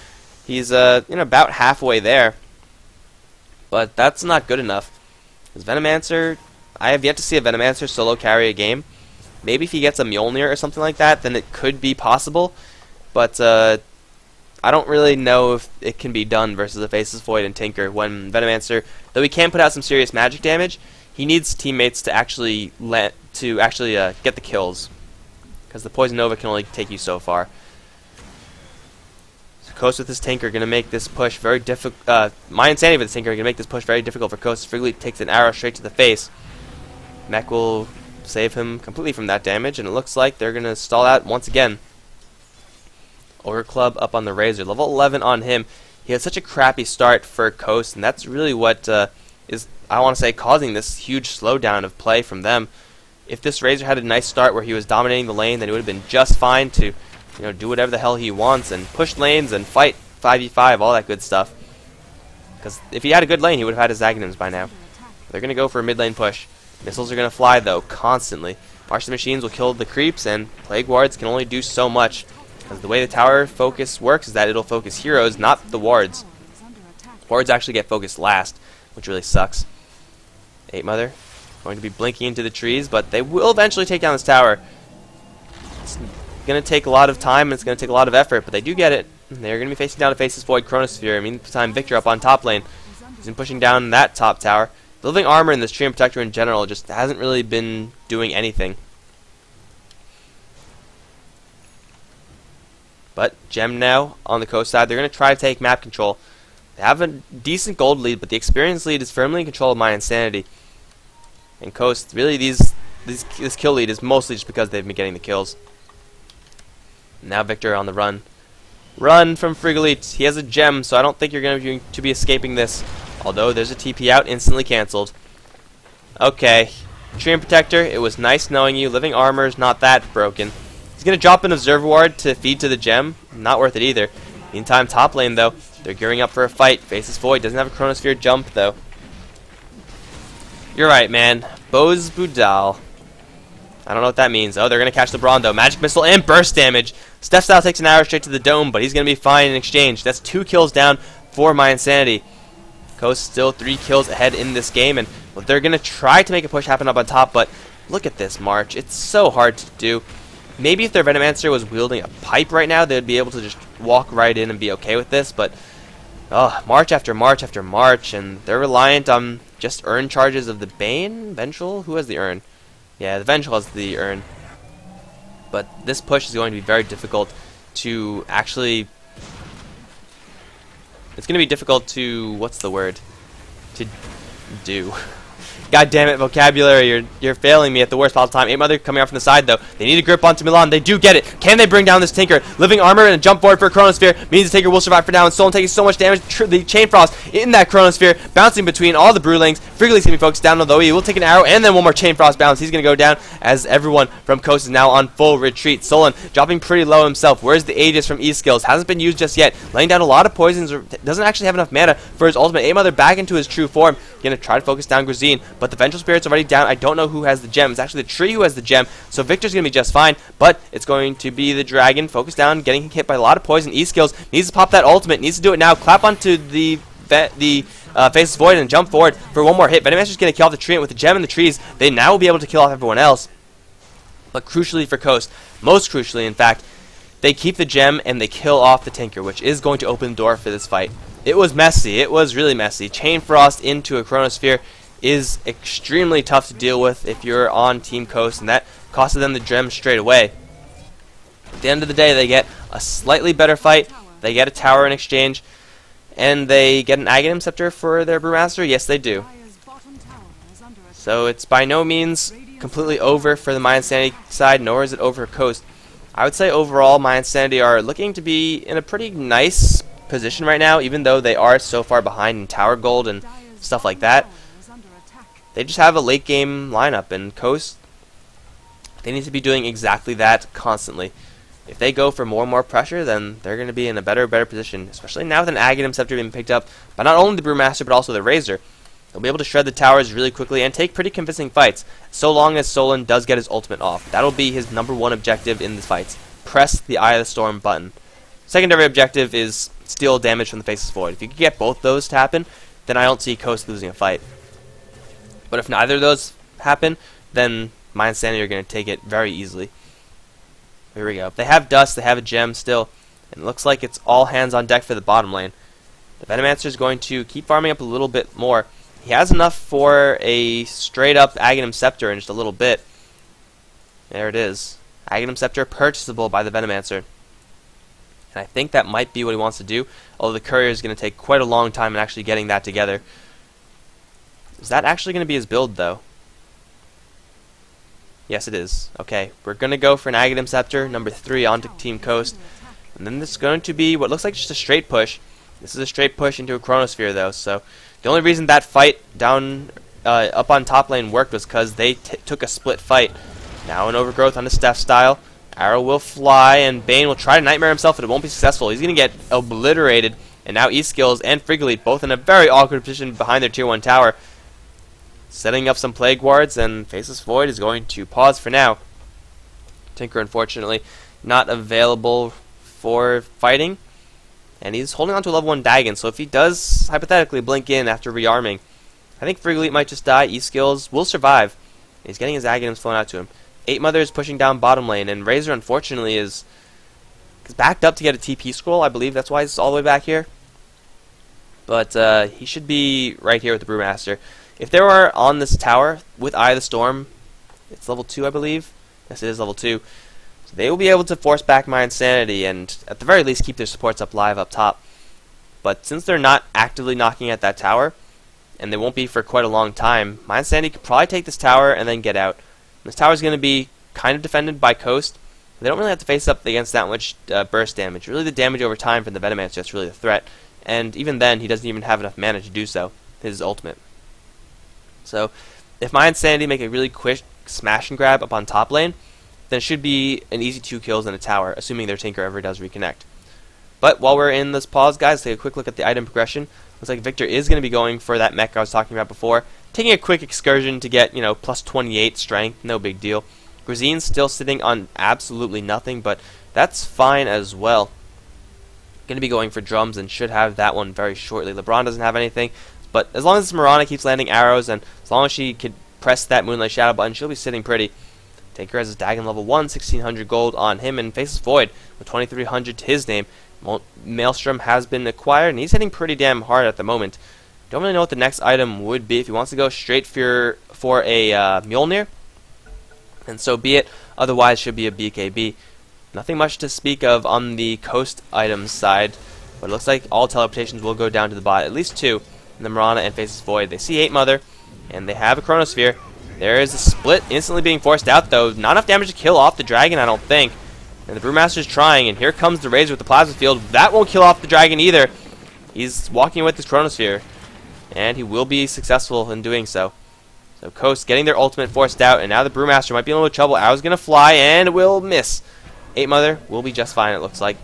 He's about halfway there, but that's not good enough. His Venomancer, I have yet to see a Venomancer solo carry a game. Maybe if he gets a Mjolnir or something like that, then it could be possible, but I don't really know if it can be done versus a Faceless Void and Tinker when Venomancer, though he can put out some serious magic damage, he needs teammates to actually get the kills, because the Poison Nova can only take you so far. So Coast with his Tinker going to make this push very difficult. mYinsanity with his Tinker going to make this push very difficult for Coast. Frigolite takes an arrow straight to the face. Mech will save him completely from that damage, and it looks like they're going to stall out once again. Ogre Club up on the Razor, level 11 on him. He had such a crappy start for Coast, and that's really what is, I want to say, causing this huge slowdown of play from them. If this Razor had a nice start where he was dominating the lane, then it would have been just fine to, do whatever the hell he wants and push lanes and fight 5v5, all that good stuff. Because if he had a good lane, he would have had his Aghanims by now. They're going to go for a mid lane push. Missiles are going to fly, though, constantly. Partial Machines will kill the creeps, and Plague Wards can only do so much. Because the way the tower focus works is that it'll focus heroes, not the wards. Wards actually get focused last, which really sucks. 8-Mother going to be blinking into the trees, but they will eventually take down this tower. It's going to take a lot of time, and it's going to take a lot of effort, but they do get it. They're going to be facing down a Faceless Void Chronosphere. Meantime, Victor up on top lane. He's been pushing down that top tower. The Living Armor and the Stream Protector in general just hasn't really been doing anything. But Gem now on the Coast side, they're going to try to take map control. They have a decent gold lead, but the experience lead is firmly in control of mYinsanity. And Coast, really this kill lead is mostly just because they've been getting the kills. Now Victor on the run. Run from Frigolite. He has a gem, so I don't think you're going to be escaping this. Although there's a TP out, instantly cancelled. Okay. Stream Protector, it was nice knowing you. Living Armor's not that broken. He's going to drop an Observer Ward to feed to the gem. Not worth it either. Meantime, top lane, though, they're gearing up for a fight. Faceless Void doesn't have a Chronosphere jump, though. You're right, man. Bose Budal. I don't know what that means. Oh, they're going to catch LeBron, though. Magic Missile and burst damage. Steph Style takes an arrow straight to the dome, but he's going to be fine in exchange. That's 2 kills down for mYinsanity. Coast still 3 kills ahead in this game, and well, they're going to try to make a push happen up on top, but look at this March. It's so hard to do. Maybe if their Venomancer was wielding a pipe right now, they'd be able to just walk right in and be okay with this, but March after March after March, and they're reliant on just urn charges of the Bane? Vengeful? Who has the urn? Yeah, the Vengeful has the urn. But this push is going to be very difficult to actually... It's going to be difficult to... What's the word? To do. God damn it, vocabulary, you're failing me at the worst possible time. 8 Mother coming out from the side, though. They need a grip onto Milan. They do get it. Can they bring down this Tinker? Living armor and a jump forward for a Chronosphere means the Tinker will survive for now, and Solon taking so much damage. The Chain Frost in that Chronosphere, bouncing between all the Brewlings. Frigolit's going to be focused down, although he will take an arrow, and then one more Chain Frost bounce. He's going to go down as everyone from Coast is now on full retreat. Solon dropping pretty low himself. Where's the Aegis from E-Skills? Hasn't been used just yet. Laying down a lot of poisons. Doesn't actually have enough mana for his ultimate. 8 Mother back into his true form. Going to try to focus down Grazine, but the Vengeful Spirit's already down. I don't know who has the gem. It's actually the tree who has the gem, so Victor's going to be just fine, but it's going to be the dragon. Focus down, getting hit by a lot of poison. E-Skills needs to pop that ultimate, needs to do it now. Clap onto the Faceless Void and jump forward for one more hit. Venomancer's going to kill off the tree, and with the gem in the trees, they now will be able to kill off everyone else. But crucially for Coast, most crucially in fact, they keep the gem and they kill off the Tinker, which is going to open the door for this fight. It was messy. It was really messy. Chain Frost into a Chronosphere is extremely tough to deal with if you're on Team Coast, and that costed them the gem straight away. At the end of the day, they get a slightly better fight. They get a tower in exchange, and they get an Aghanim Scepter for their Brewmaster. Yes, they do. So it's by no means completely over for the mYinsanity side, nor is it over Coast. I would say overall, mYinsanity are looking to be in a pretty nice position right now, even though they are so far behind in tower gold and stuff like that. They just have a late game lineup, and Coast, they need to be doing exactly that constantly. If they go for more and more pressure, then they're going to be in a better position, especially now with an Aghanim Scepter being picked up by not only the Brewmaster but also the Razor. They'll be able to shred the towers really quickly and take pretty convincing fights, so long as Solon does get his ultimate off. That'll be his #1 objective in the fights. Press the Eye of the Storm button. Secondary objective is steal damage from the Faceless Void. If you can get both those to happen, then I don't see Coast losing a fight. But if neither of those happen, then mYinsanity are going to take it very easily. Here we go. They have Dust, they have a gem still, and it looks like it's all hands on deck for the bottom lane. The Venomancer is going to keep farming up a little bit more. He has enough for a straight up Aghanim Scepter in just a little bit. There it is. Aghanim Scepter purchasable by the Venomancer. And I think that might be what he wants to do, although the Courier is going to take quite a long time in actually getting that together. Is that actually going to be his build, though? Yes, it is. Okay, we're going to go for an Aghanim Scepter, #3 onto Team Coast. And then this is going to be what looks like just a straight push. This is a straight push into a Chronosphere, though, so the only reason that fight down up on top lane worked was because they took a split fight. Now an Overgrowth on the Steph style. Arrow will fly, and Bane will try to Nightmare himself, but it won't be successful. He's going to get obliterated, and now E-Skills and Frigolit both in a very awkward position behind their Tier 1 tower. Setting up some Plague Wards, and Faceless Void is going to pause for now. Tinker, unfortunately, not available for fighting. And he's holding on to a level 1 Dagon, so if he does hypothetically blink in after rearming, I think Frigolit might just die. E-Skills will survive. He's getting his Aghanims flown out to him. 8 Mother is pushing down bottom lane, and Razor, unfortunately, is backed up to get a TP scroll. I believe that's why he's all the way back here. But he should be right here with the Brewmaster. If they were on this tower with Eye of the Storm, it's level 2, I believe. Yes, it is level 2. So they will be able to force back mYinsanity and, at the very least, keep their supports up live up top. But since they're not actively knocking at that tower, and they won't be for quite a long time, mYinsanity could probably take this tower and then get out. This tower is going to be kind of defended by Coast. They don't really have to face up against that much burst damage. Really, the damage over time from the Venomancer is really the threat. And even then, he doesn't even have enough mana to do so. His ultimate. So, if mYinsanity make a really quick smash and grab up on top lane, then it should be an easy 2 kills in a tower, assuming their Tinker ever does reconnect. But while we're in this pause, guys, take a quick look at the item progression. Looks like Victor is going to be going for that mech I was talking about before. Taking a quick excursion to get, plus 28 strength, no big deal. Grazine's still sitting on absolutely nothing, but that's fine as well. Going to be going for drums and should have that one very shortly. LeBron doesn't have anything, but as long as Mirana keeps landing arrows and as long as she can press that Moonlight Shadow button, she'll be sitting pretty. Tinker has his Dagon level 1, 1600 gold on him, and faces Void with 2300 to his name. Maelstrom has been acquired, and he's hitting pretty damn hard at the moment. Don't really know what the next item would be. If he wants to go straight for a Mjolnir, and so be it. Otherwise, should be a BKB. Nothing much to speak of on the coast items side, but it looks like all teleportations will go down to the bot, at least 2, and the Mirana and faces Void. They see 8 Mother, and they have a Chronosphere. There is a split instantly being forced out, though. Not enough damage to kill off the dragon, I don't think. And the Brewmaster's trying, and here comes the Razor with the Plasma Field. That won't kill off the dragon either. He's walking with his Chronosphere, and he will be successful in doing so. So Coast getting their ultimate forced out, and now the Brewmaster might be in a little trouble. Arrow's going to fly, and will miss. 8 Mother will be just fine, it looks like.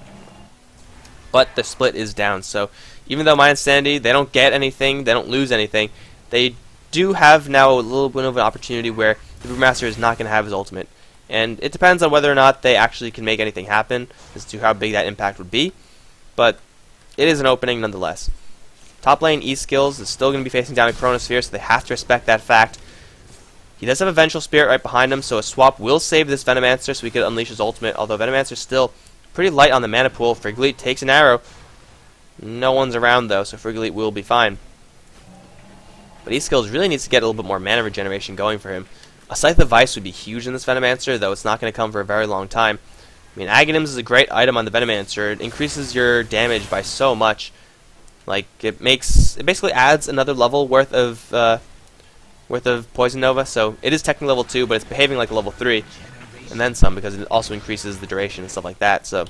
But the split is down, so even though mYinsanity, they don't get anything, they don't lose anything, they do have now a little bit of an opportunity where the Brewmaster is not going to have his ultimate. And it depends on whether or not they actually can make anything happen as to how big that impact would be. But it is an opening nonetheless. Top lane E-Skills is still going to be facing down a Chronosphere, so they have to respect that fact. He does have a Vengeful Spirit right behind him, so a swap will save this Venomancer so he could unleash his ultimate, although Venomancer is still pretty light on the mana pool. Frigolite takes an arrow. No one's around though, so Frigolite will be fine. But E-Skills really needs to get a little bit more mana regeneration going for him. A Scythe of Vice would be huge in this Venomancer, though it's not going to come for a very long time. I mean, Aghanims is a great item on the Venomancer. It increases your damage by so much. Like, it basically adds another level worth of Poison Nova, so it is technically level 2, but it's behaving like a level 3, and then some, because it also increases the duration and stuff like that. So,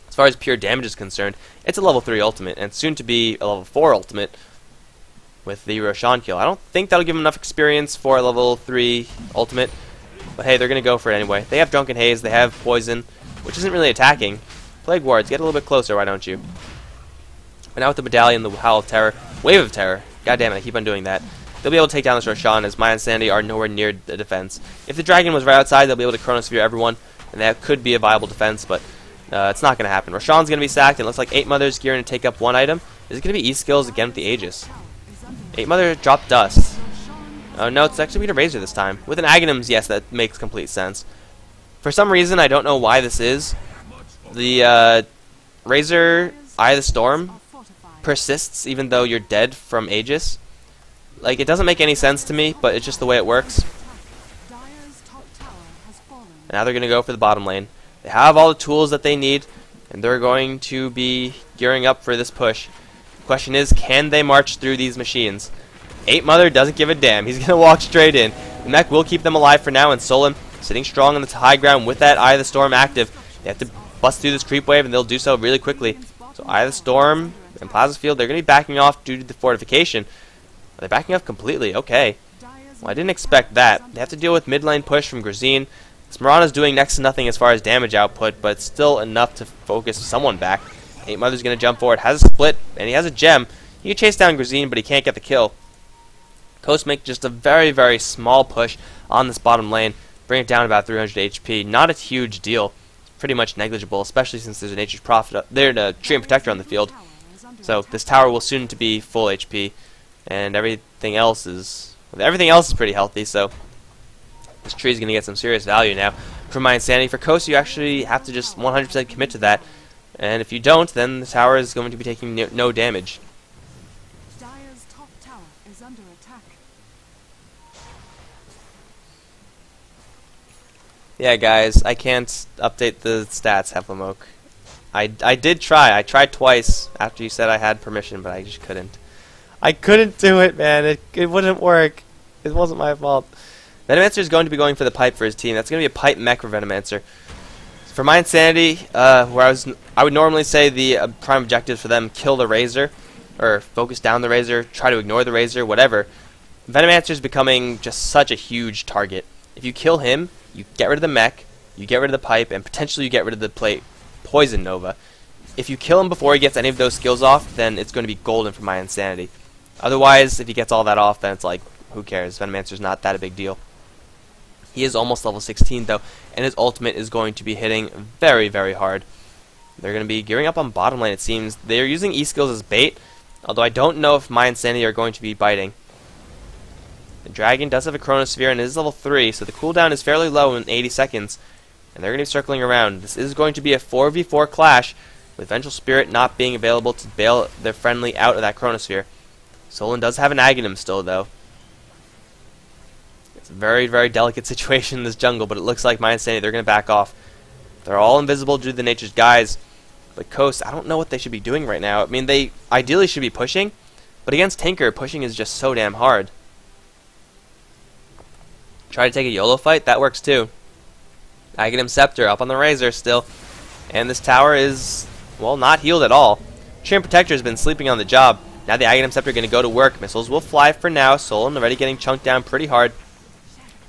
as far as pure damage is concerned, it's a level 3 ultimate, and soon to be a level 4 ultimate with the Roshan kill. I don't think that'll give him enough experience for a level 3 ultimate, but hey, they're going to go for it anyway. They have Drunken Haze, they have Poison, which isn't really attacking. Plague Wards, get a little bit closer, why don't you? But now with the Medallion, the Howl of Terror, Wave of Terror, god damn it, I keep on doing that. They'll be able to take down this Roshan as mYinsanity are nowhere near the defense. If the dragon was right outside, they'll be able to Chronosphere everyone, and that could be a viable defense, but it's not going to happen. Roshan's going to be sacked, and it looks like 8 Mother's gearing to take up one item. Is it going to be E-Skills again with the Aegis? 8 Mother dropped Dust. Oh no, it's actually going to Razor this time. With an Aghanims, yes, that makes complete sense. For some reason, I don't know why this is, the Razor Eye of the Storm persists even though you're dead from Aegis. Like, it doesn't make any sense to me, but it's just the way it works. And now they're going to go for the bottom lane. They have all the tools that they need, and they're going to be gearing up for this push. The question is, can they march through these machines? 8 Mother doesn't give a damn. He's going to walk straight in. The mech will keep them alive for now, and Solon sitting strong on the high ground with that Eye of the Storm active. They have to bust through this creep wave, and they'll do so really quickly. So Eye of the Storm and Plasma Field, they're going to be backing off due to the fortification. They're backing off completely. Okay. Well, I didn't expect that. They have to deal with mid lane push from Grazine. Smarana's doing next to nothing as far as damage output, but still enough to focus someone back. 8 Mother's going to jump forward. Has a split, and he has a gem. He can chase down Grazine, but he can't get the kill. Coast make just a very, very small push on this bottom lane. Bring it down about 300 HP. Not a huge deal. Pretty much negligible, especially since there's a Nature's Prophet there to Tree and Protector on the field. So this tower will soon to be full HP. And everything else is pretty healthy, so this tree is going to get some serious value now from mYinsanity. For Coast, you actually have to just 100% commit to that, and if you don't, then the tower is going to be taking no damage.
Dire's top tower is under attack.
Yeah, guys, I can't update the stats, HeflaTV. I did try. I tried twice after you said I had permission, but I just couldn't. I couldn't do it, man. It wouldn't work. It wasn't my fault. Venomancer is going to be going for the pipe for his team. That's going to be a pipe mech for Venomancer. For mYinsanity, where I would normally say the prime objective for them, kill the Razor, or focus down the Razor, try to ignore the Razor, whatever. Venomancer is becoming just such a huge target. If you kill him, you get rid of the mech, you get rid of the pipe, and potentially you get rid of the Poison Nova. If you kill him before he gets any of those skills off, then it's going to be golden for mYinsanity. Otherwise, if he gets all that off, then it's like, who cares? Venomancer's not that a big deal. He is almost level 16 though, and his ultimate is going to be hitting very, very hard. They're going to be gearing up on bottom lane, it seems. They're using E-skills as bait, although I don't know if mYinsanity are going to be biting. The dragon does have a chronosphere and it is level 3, so the cooldown is fairly low in 80 seconds. And they're going to be circling around. This is going to be a 4v4 clash, with Vengeful Spirit not being available to bail their friendly out of that chronosphere. Solon does have an Aghanim still, though. It's a very, very delicate situation in this jungle, but it looks like mYinsanity, they're going to back off. They're all invisible due to the Nature's Guise. But Coast, I don't know what they should be doing right now. I mean, they ideally should be pushing, but against Tinker, pushing is just so damn hard. Try to take a YOLO fight, that works too. Aghanim Scepter up on the Razor still. And this tower is, well, not healed at all. Treant Protector has been sleeping on the job. Now the Aghanim Scepter going to go to work. Missiles will fly for now. Solon already getting chunked down pretty hard.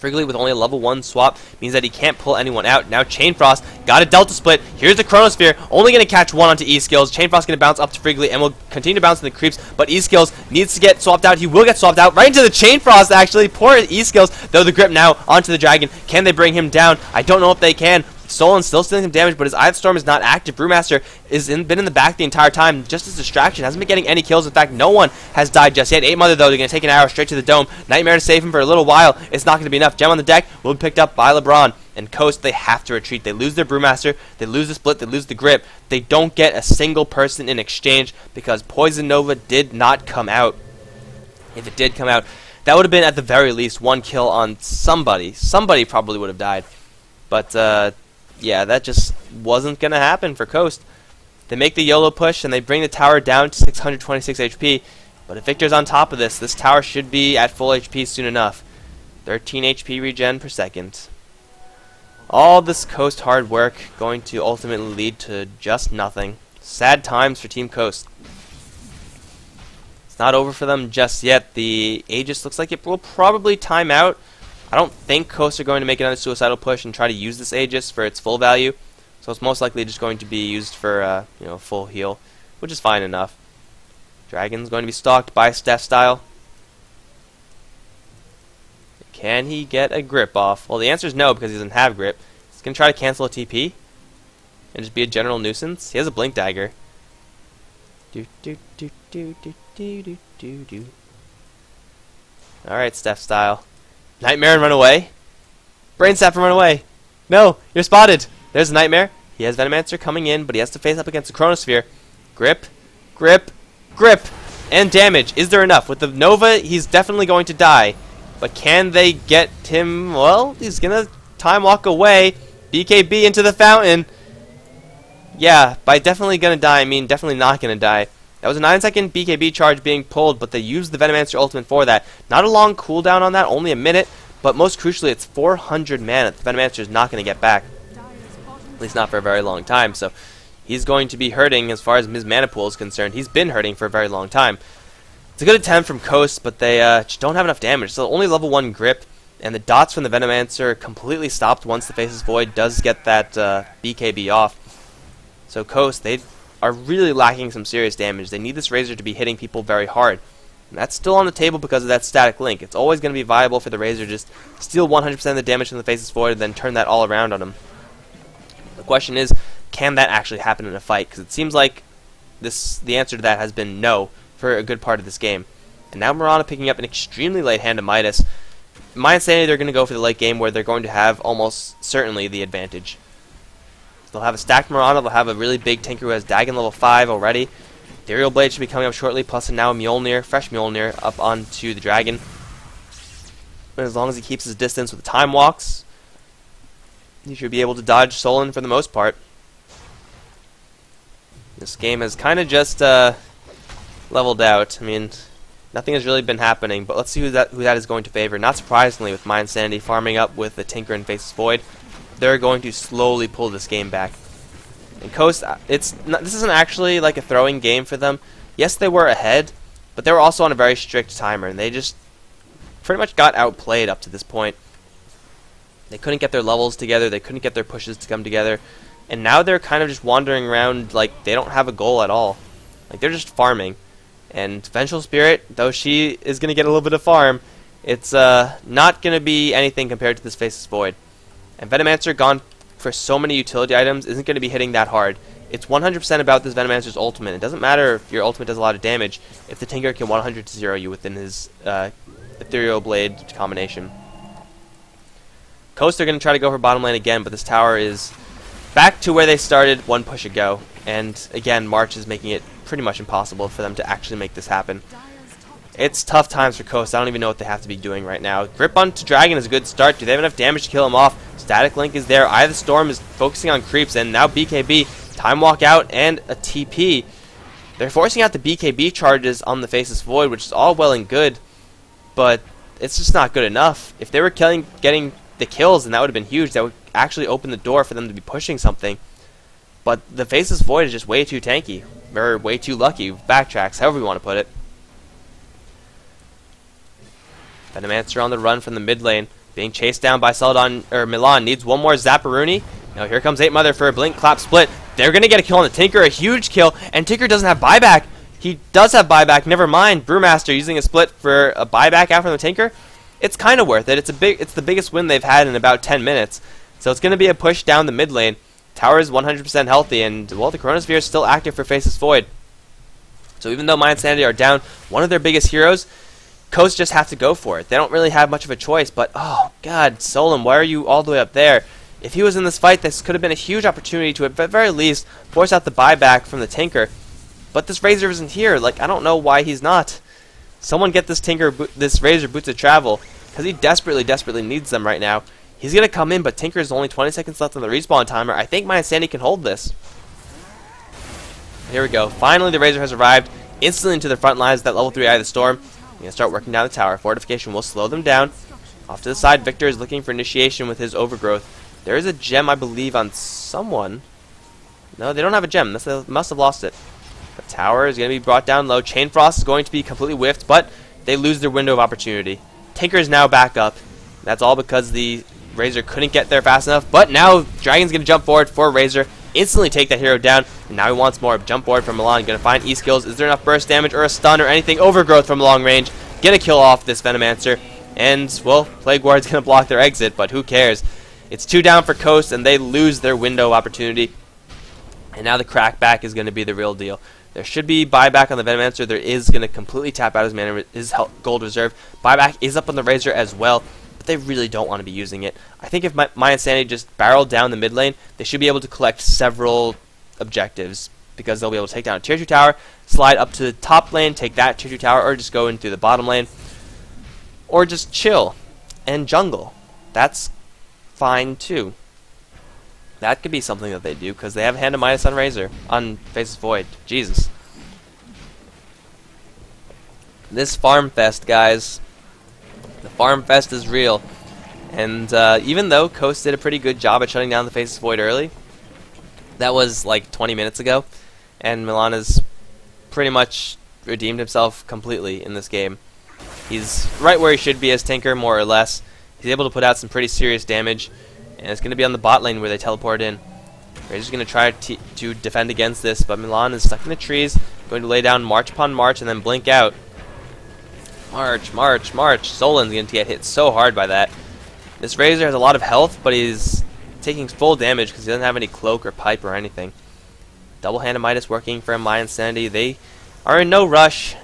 Friggly with only a level 1 swap means that he can't pull anyone out. Now Chain Frost got a Delta Split. Here's the Chronosphere. Only going to catch one onto E-skills. Chain Frost going to bounce up to Friggly and will continue to bounce in the creeps. But E-skills needs to get swapped out. He will get swapped out right into the Chain Frost actually. Poor E-skills. Though the grip now onto the dragon. Can they bring him down? I don't know if they can. Solon's still stealing some damage, but his Eye of Storm is not active. Brewmaster is been in the back the entire time, just as distraction. Hasn't been getting any kills. In fact, no one has died just yet. 8 Mother, though, they're going to take an arrow straight to the dome. Nightmare to save him for a little while. It's not going to be enough. Gem on the deck will be picked up by LeBron. And Coast, they have to retreat. They lose their Brewmaster. They lose the split. They lose the grip. They don't get a single person in exchange because Poison Nova did not come out. If it did come out, that would have been at the very least 1 kill on somebody. Somebody probably would have died. But, yeah, that just wasn't going to happen for Coast. They make the YOLO push, and they bring the tower down to 626 HP. But if Victor's on top of this tower should be at full HP soon enough. 13 HP regen per second. All this Coast hard work going to ultimately lead to just nothing. Sad times for Team Coast. It's not over for them just yet. The Aegis looks like it will probably time out. I don't think Coast are going to make another suicidal push and try to use this Aegis for its full value. So it's most likely just going to be used for, full heal, which is fine enough. Dragon's going to be stalked by Steph Style. Can he get a grip off? Well, the answer is no, because he doesn't have grip. He's going to try to cancel a TP and just be a general nuisance. He has a Blink Dagger. Alright, Steph Style. Nightmare and run away. Brain Sap and run away. No, you're spotted. There's a Nightmare. He has Venomancer coming in, but he has to face up against the Chronosphere. Grip, grip, grip, and damage. Is there enough? With the Nova, he's definitely going to die. But can they get him? Well, he's going to time walk away. BKB into the fountain. Yeah, by definitely going to die, I mean definitely not going to die. That was a 9-second BKB charge being pulled, but they used the Venomancer ultimate for that. Not a long cooldown on that, only a minute, but most crucially, it's 400 mana the Venomancer is not going to get back. At least not for a very long time, so he's going to be hurting as far as his mana pool is concerned. He's been hurting for a very long time. It's a good attempt from Coast, but they just don't have enough damage. So only level 1 grip, and the dots from the Venomancer completely stopped once the Faceless Void does get that BKB off. So Coast, they are really lacking some serious damage. They need this Razor to be hitting people very hard. And that's still on the table because of that static link. It's always going to be viable for the Razor to just steal 100% of the damage from the Faceless Void and then turn that all around on him. The question is, can that actually happen in a fight? Because it seems like the answer to that has been no for a good part of this game. And now Mirana picking up an extremely late hand of Midas. mYinsanity, they're going to go for the late game where they're going to have almost certainly the advantage. They'll have a stacked Mirana, they'll have a really big Tinker who has Dagon level 5 already. Ethereal Blade should be coming up shortly, plus now a Mjolnir, fresh Mjolnir, up onto the Dragon. And as long as he keeps his distance with the Time Walks, he should be able to dodge Solon for the most part. This game has kind of just leveled out. I mean, nothing has really been happening, but let's see who that is going to favor. Not surprisingly, with mYinsanity farming up with the Tinker and Faceless Void, they're going to slowly pull this game back. And Coast, this isn't actually like a throwing game for them. Yes, they were ahead, but they were also on a very strict timer, and they just pretty much got outplayed up to this point. They couldn't get their levels together, they couldn't get their pushes to come together, and now they're kind of just wandering around like they don't have a goal at all. Like, they're just farming. And Vengeful Spirit, though she is going to get a little bit of farm, It's not going to be anything compared to this Faceless Void. And Venomancer, gone for so many utility items, isn't going to be hitting that hard. It's 100% about this Venomancer's ultimate. It doesn't matter if your ultimate does a lot of damage if the Tinker can 100-0 you within his Ethereal Blade combination. Coast are going to try to go for bottom lane again, but this tower is back to where they started one push ago. And again, March is making it pretty much impossible for them to actually make this happen. It's tough times for Coast. I don't even know what they have to be doing right now. Grip onto Dragon is a good start. Do they have enough damage to kill him off? Static Link is there. Eye of the Storm is focusing on creeps, and now BKB, Time Walk out, and a TP. They're forcing out the BKB charges on the Faceless Void, which is all well and good, but it's just not good enough. If they were getting the kills, then that would have been huge. That would actually open the door for them to be pushing something. But the Faceless Void is just way too tanky, or way too lucky. Backtracks, however you want to put it. Venomancer on the run from the mid lane, being chased down by Celadon, or Milan needs one more Zapparuni. Now here comes 8 Mother for a blink clap split. They're gonna get a kill on the Tinker, a huge kill, and Tinker doesn't have buyback. He does have buyback, never mind. Brewmaster using a split for a buyback out from the Tinker. It's kind of worth it. It's the biggest win they've had in about 10 minutes. So it's gonna be a push down the mid lane. Tower is 100% healthy, and well, the Chronosphere is still active for Faceless Void. So even though mYinsanity are down one of their biggest heroes, Coast just have to go for it. They don't really have much of a choice, but oh god, Solon, why are you all the way up there? If he was in this fight, this could have been a huge opportunity to, at the very least, force out the buyback from the Tinker. But this Razor isn't here. Like, I don't know why he's not. Someone get this this Razor boots of travel, because he desperately needs them right now. He's going to come in, but Tinker's only 20 seconds left on the respawn timer. I think mYinsanity can hold this. Here we go. Finally, the Razor has arrived instantly into the front lines of that level 3 Eye of the Storm. He's going to start working down the tower. Fortification will slow them down. Off to the side, Victor is looking for initiation with his Overgrowth. There is a gem, I believe, on someone. No, they don't have a gem. They must have lost it. The tower is going to be brought down low. Chain Frost is going to be completely whiffed, but they lose their window of opportunity. Tinker is now back up. That's all because the Razor couldn't get there fast enough. But now Dragon's going to jump forward for Razor. Instantly take that hero down. And now he wants more. Jump forward from Milan. Going to find E-skills. Is there enough burst damage or a stun or anything? Overgrowth from long range. Get a kill off this Venomancer. And, well, Plague Ward's going to block their exit, but who cares? It's 2 down for Coast, and they lose their window opportunity. And now the crackback is going to be the real deal. There should be buyback on the Venomancer. There is going to completely tap out his gold reserve. Buyback is up on the Razor as well, but they really don't want to be using it. I think if mYinsanity just barreled down the mid lane, they should be able to collect several objectives, because they'll be able to take down a tier 2 tower, slide up to the top lane, take that tier 2 tower, or just go in through the bottom lane, or just chill and jungle. That's fine too. That could be something that they do, because they have Hand of Midas on Razor, on Faceless Void. Jesus. This Farm Fest, guys. The Farm Fest is real. And even though Coast did a pretty good job at shutting down the Faceless Void early, that was like 20 minutes ago, and Milan has pretty much redeemed himself completely in this game. He's right where he should be as Tinker, more or less. He's able to put out some pretty serious damage, and it's going to be on the bot lane where they teleport in. Razor's going to try to defend against this, but Milan is stuck in the trees, going to lay down March upon March and then blink out. March, March, March. Solon's going to get hit so hard by that. This Razor has a lot of health, but he's taking full damage because he doesn't have any cloak or pipe or anything. Double Hand of Midas working for mYinsanity. They are in no rush.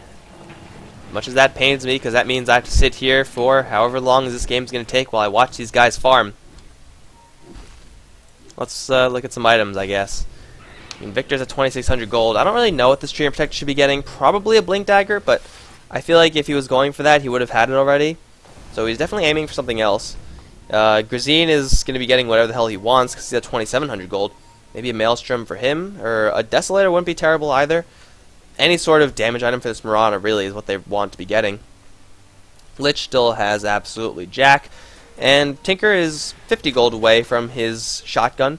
Much as that pains me, because that means I have to sit here for however long this game's going to take while I watch these guys farm. Let's look at some items, I guess. I mean, Victor's at 2,600 gold. I don't really know what this Treant Protector should be getting. Probably a Blink Dagger, but I feel like if he was going for that, he would have had it already. So he's definitely aiming for something else. Grazine is going to be getting whatever the hell he wants, because he's at 2,700 gold. Maybe a Maelstrom for him, or a Desolator wouldn't be terrible either. Any sort of damage item for this Mirana really is what they want to be getting. Lich still has absolutely jack, and Tinker is 50 gold away from his shotgun,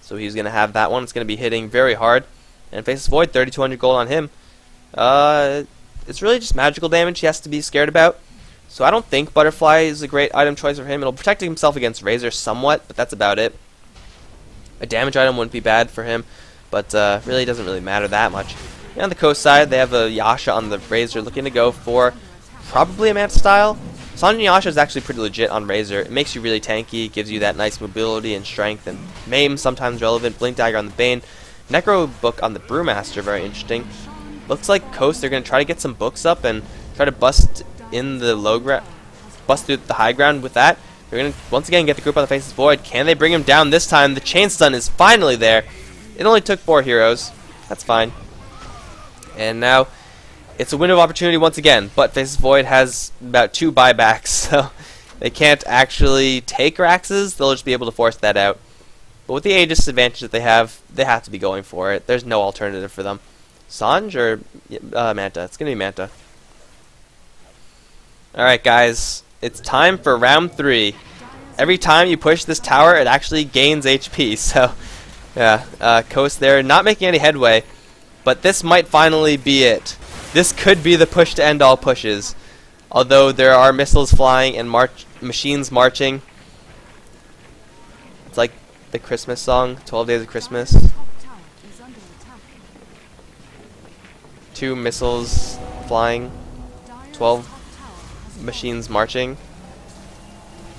so he's going to have that one. It's going to be hitting very hard. And Faceless Void, 3,200 gold on him. It's really just magical damage he has to be scared about. So I don't think Butterfly is a great item choice for him. It'll protect himself against Razor somewhat, but that's about it. A damage item wouldn't be bad for him, but really doesn't really matter that much. And on the Coast side, they have a Yasha on the Razor looking to go for probably a Manta Style. Sanjayasha is actually pretty legit on Razor. It makes you really tanky, gives you that nice mobility and strength, and Maim sometimes relevant. Blink Dagger on the Bane. Necro Book on the Brewmaster, very interesting. Looks like Coast, they're going to try to get some books up and try to bust in the low ground, bust through the high ground with that. They're going to once again get the group on the Faceless Void. Can they bring him down this time? The Chain Stun is finally there. It only took 4 heroes. That's fine. And now it's a window of opportunity once again, but Faceless Void has about 2 buybacks, so they can't actually take Raxes. They'll just be able to force that out. But with the Aegis advantage that they have to be going for it. There's no alternative for them. Sanj or Manta? It's going to be Manta. Alright guys, it's time for round 3. Every time you push this tower, it actually gains HP, so yeah, Coast there not making any headway, but this might finally be it. This could be the push to end all pushes, although there are missiles flying and machines marching. It's like the Christmas song, 12 Days of Christmas. 2 missiles flying, 12 machines marching,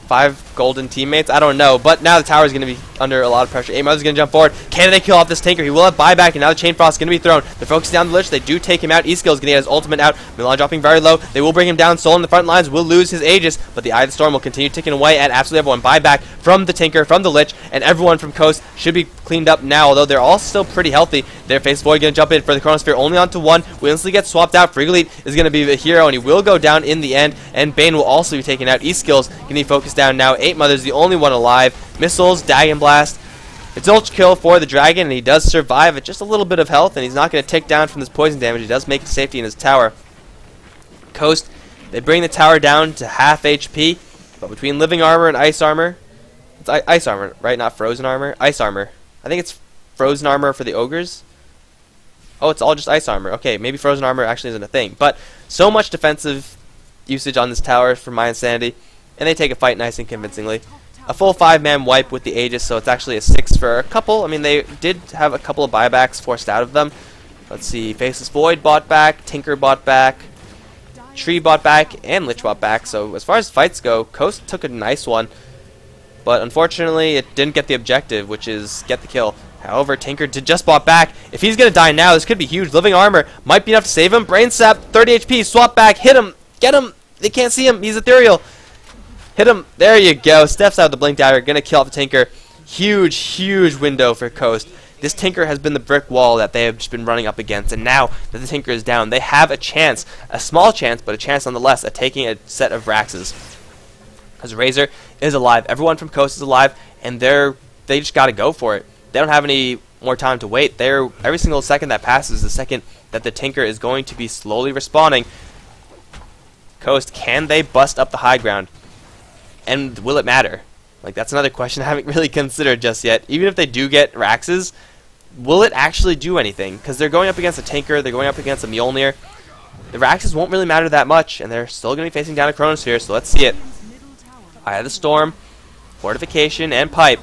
5 golden teammates. I don't know, but now the tower is going to be under a lot of pressure. Mother's going to jump forward. Can they kill off this Tinker? He will have buyback, and now the Chain Frost is going to be thrown. They're focusing down the Lich. They do take him out. E-Skill is going to get his ultimate out. Milan dropping very low. They will bring him down. Soul in the front lines will lose his Aegis, but the Eye of the Storm will continue ticking away at absolutely everyone. Buyback from the Tinker, from the Lich, and everyone from Coast should be cleaned up now, although they're all still pretty healthy. Their Faceless Void going to jump in for the Chronosphere, only onto 1. Will instantly get swapped out. Frigolite is going to be the hero, and he will go down in the end, and Bane will also be taken out. E-Skills going to be focused down now. 8 Mother's the only one alive. Missiles, Dagon Blast. It's ult kill for the Dragon, and he does survive at just a little bit of health, and he's not going to tick down from this poison damage. He does make safety in his tower. Coast, they bring the tower down to half HP, but between living armor and ice armor, it's ice armor, right? Not frozen armor? Ice armor. I think it's frozen armor for the ogres. Oh, it's all just ice armor. Okay, maybe frozen armor actually isn't a thing, but so much defensive usage on this tower for mYinsanity, and they take a fight nice and convincingly. A full 5-man wipe with the Aegis, so it's actually a 6 for a couple. I mean, they did have a couple of buybacks forced out of them. Let's see, Faceless Void bought back, Tinker bought back, Tree bought back, and Lich bought back. So as far as fights go, Coast took a nice one, but unfortunately it didn't get the objective, which is get the kill. However, Tinker did just bought back. If he's going to die now, this could be huge. Living armor might be enough to save him. Brain Sap, 30 HP, swap back, hit him, get him. They can't see him, he's ethereal. Hit him. There you go. Steps out of the Blink Dagger. Going to kill off the Tinker. Huge, huge window for Coast. This Tinker has been the brick wall that they have just been running up against. And now that the Tinker is down, they have a chance. A small chance, but a chance nonetheless at taking a set of Raxes. Because Razor is alive. Everyone from Coast is alive. And they just got to go for it. They don't have any more time to wait. Every single second that passes, the second that the Tinker is going to be slowly respawning. Coast, can they bust up the high ground? And will it matter? Like, that's another question I haven't really considered just yet. Even if they do get Raxes, will it actually do anything? Because they're going up against a Tinker, they're going up against a Mjolnir. The Raxes won't really matter that much, and they're still going to be facing down a Chronosphere, so let's see it. Eye of the Storm, Fortification, and Pipe.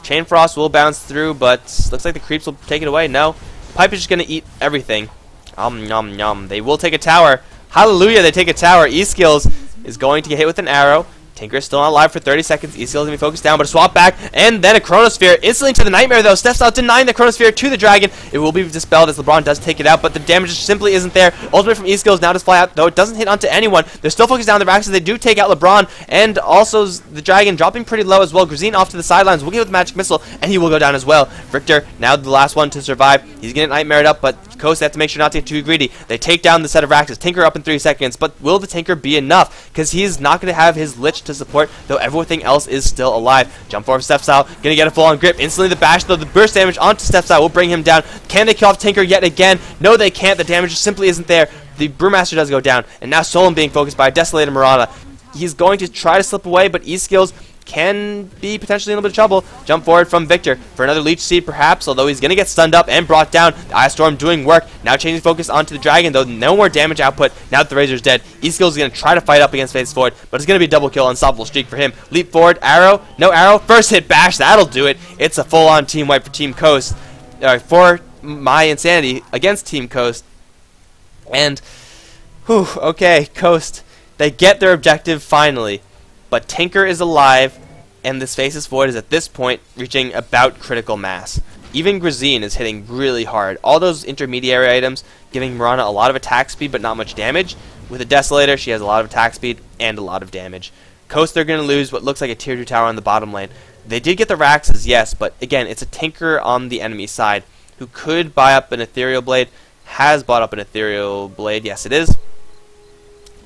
Chain Frost will bounce through, but looks like the creeps will take it away. No. Pipe is just going to eat everything. Nom nom. They will take a tower. Hallelujah, they take a tower. E-Skills is going to get hit with an arrow. Tinker is still not alive for 30 seconds. E-Skill is going to be focused down, but a swap back, and then a Chronosphere. Instantly to the Nightmare, though. Steps out, denying the Chronosphere to the Dragon. It will be dispelled as LeBron does take it out, but the damage just simply isn't there. Ultimate from E-Skills now does fly out, though it doesn't hit onto anyone. They're still focused down the Raxes. They do take out LeBron, and also the Dragon dropping pretty low as well. Grazine off to the sidelines. Will get with the Magic Missile, and he will go down as well. Victor, now the last one to survive. He's going to Nightmare it up, but Coast have to make sure not to get too greedy. They take down the set of Raxes. Tinker up in 3 seconds, but will the Tinker be enough? Because he's not going to have his Lich to support, though everything else is still alive. Jump forward, steps out, gonna get a full-on grip. Instantly the bash, though the burst damage onto steps out will bring him down. Can they kill off Tinker yet again? No, they can't. The damage just simply isn't there. The Brewmaster does go down, and now Solon being focused by a Desolated Marauder. He's going to try to slip away, but E-Skills can be potentially in a little bit of trouble. Jump forward from Victor for another Leech Seed perhaps, although he's going to get stunned up and brought down. The Eye of Storm doing work. Now changing focus onto the Dragon, though no more damage output now that the Razor's dead. E-Skills is going to try to fight up against Faceless Void, but it's going to be a double kill, unstoppable streak for him. Leap forward, arrow, no arrow, first hit bash, that'll do it. It's a full-on team wipe for Team Coast, for mYinsanity against Team Coast. And, whew, okay, Coast They get their objective finally. But Tinker is alive, and this Faceless Void is at this point reaching about critical mass. Even Grazine is hitting really hard. All those intermediary items giving Mirana a lot of attack speed but not much damage. With a Desolator, she has a lot of attack speed and a lot of damage. Coast, they're going to lose what looks like a tier 2 tower on the bottom lane. They did get the Raxes, yes, but again, it's a Tinker on the enemy side who could buy up an Ethereal Blade, has bought up an Ethereal Blade, yes it is.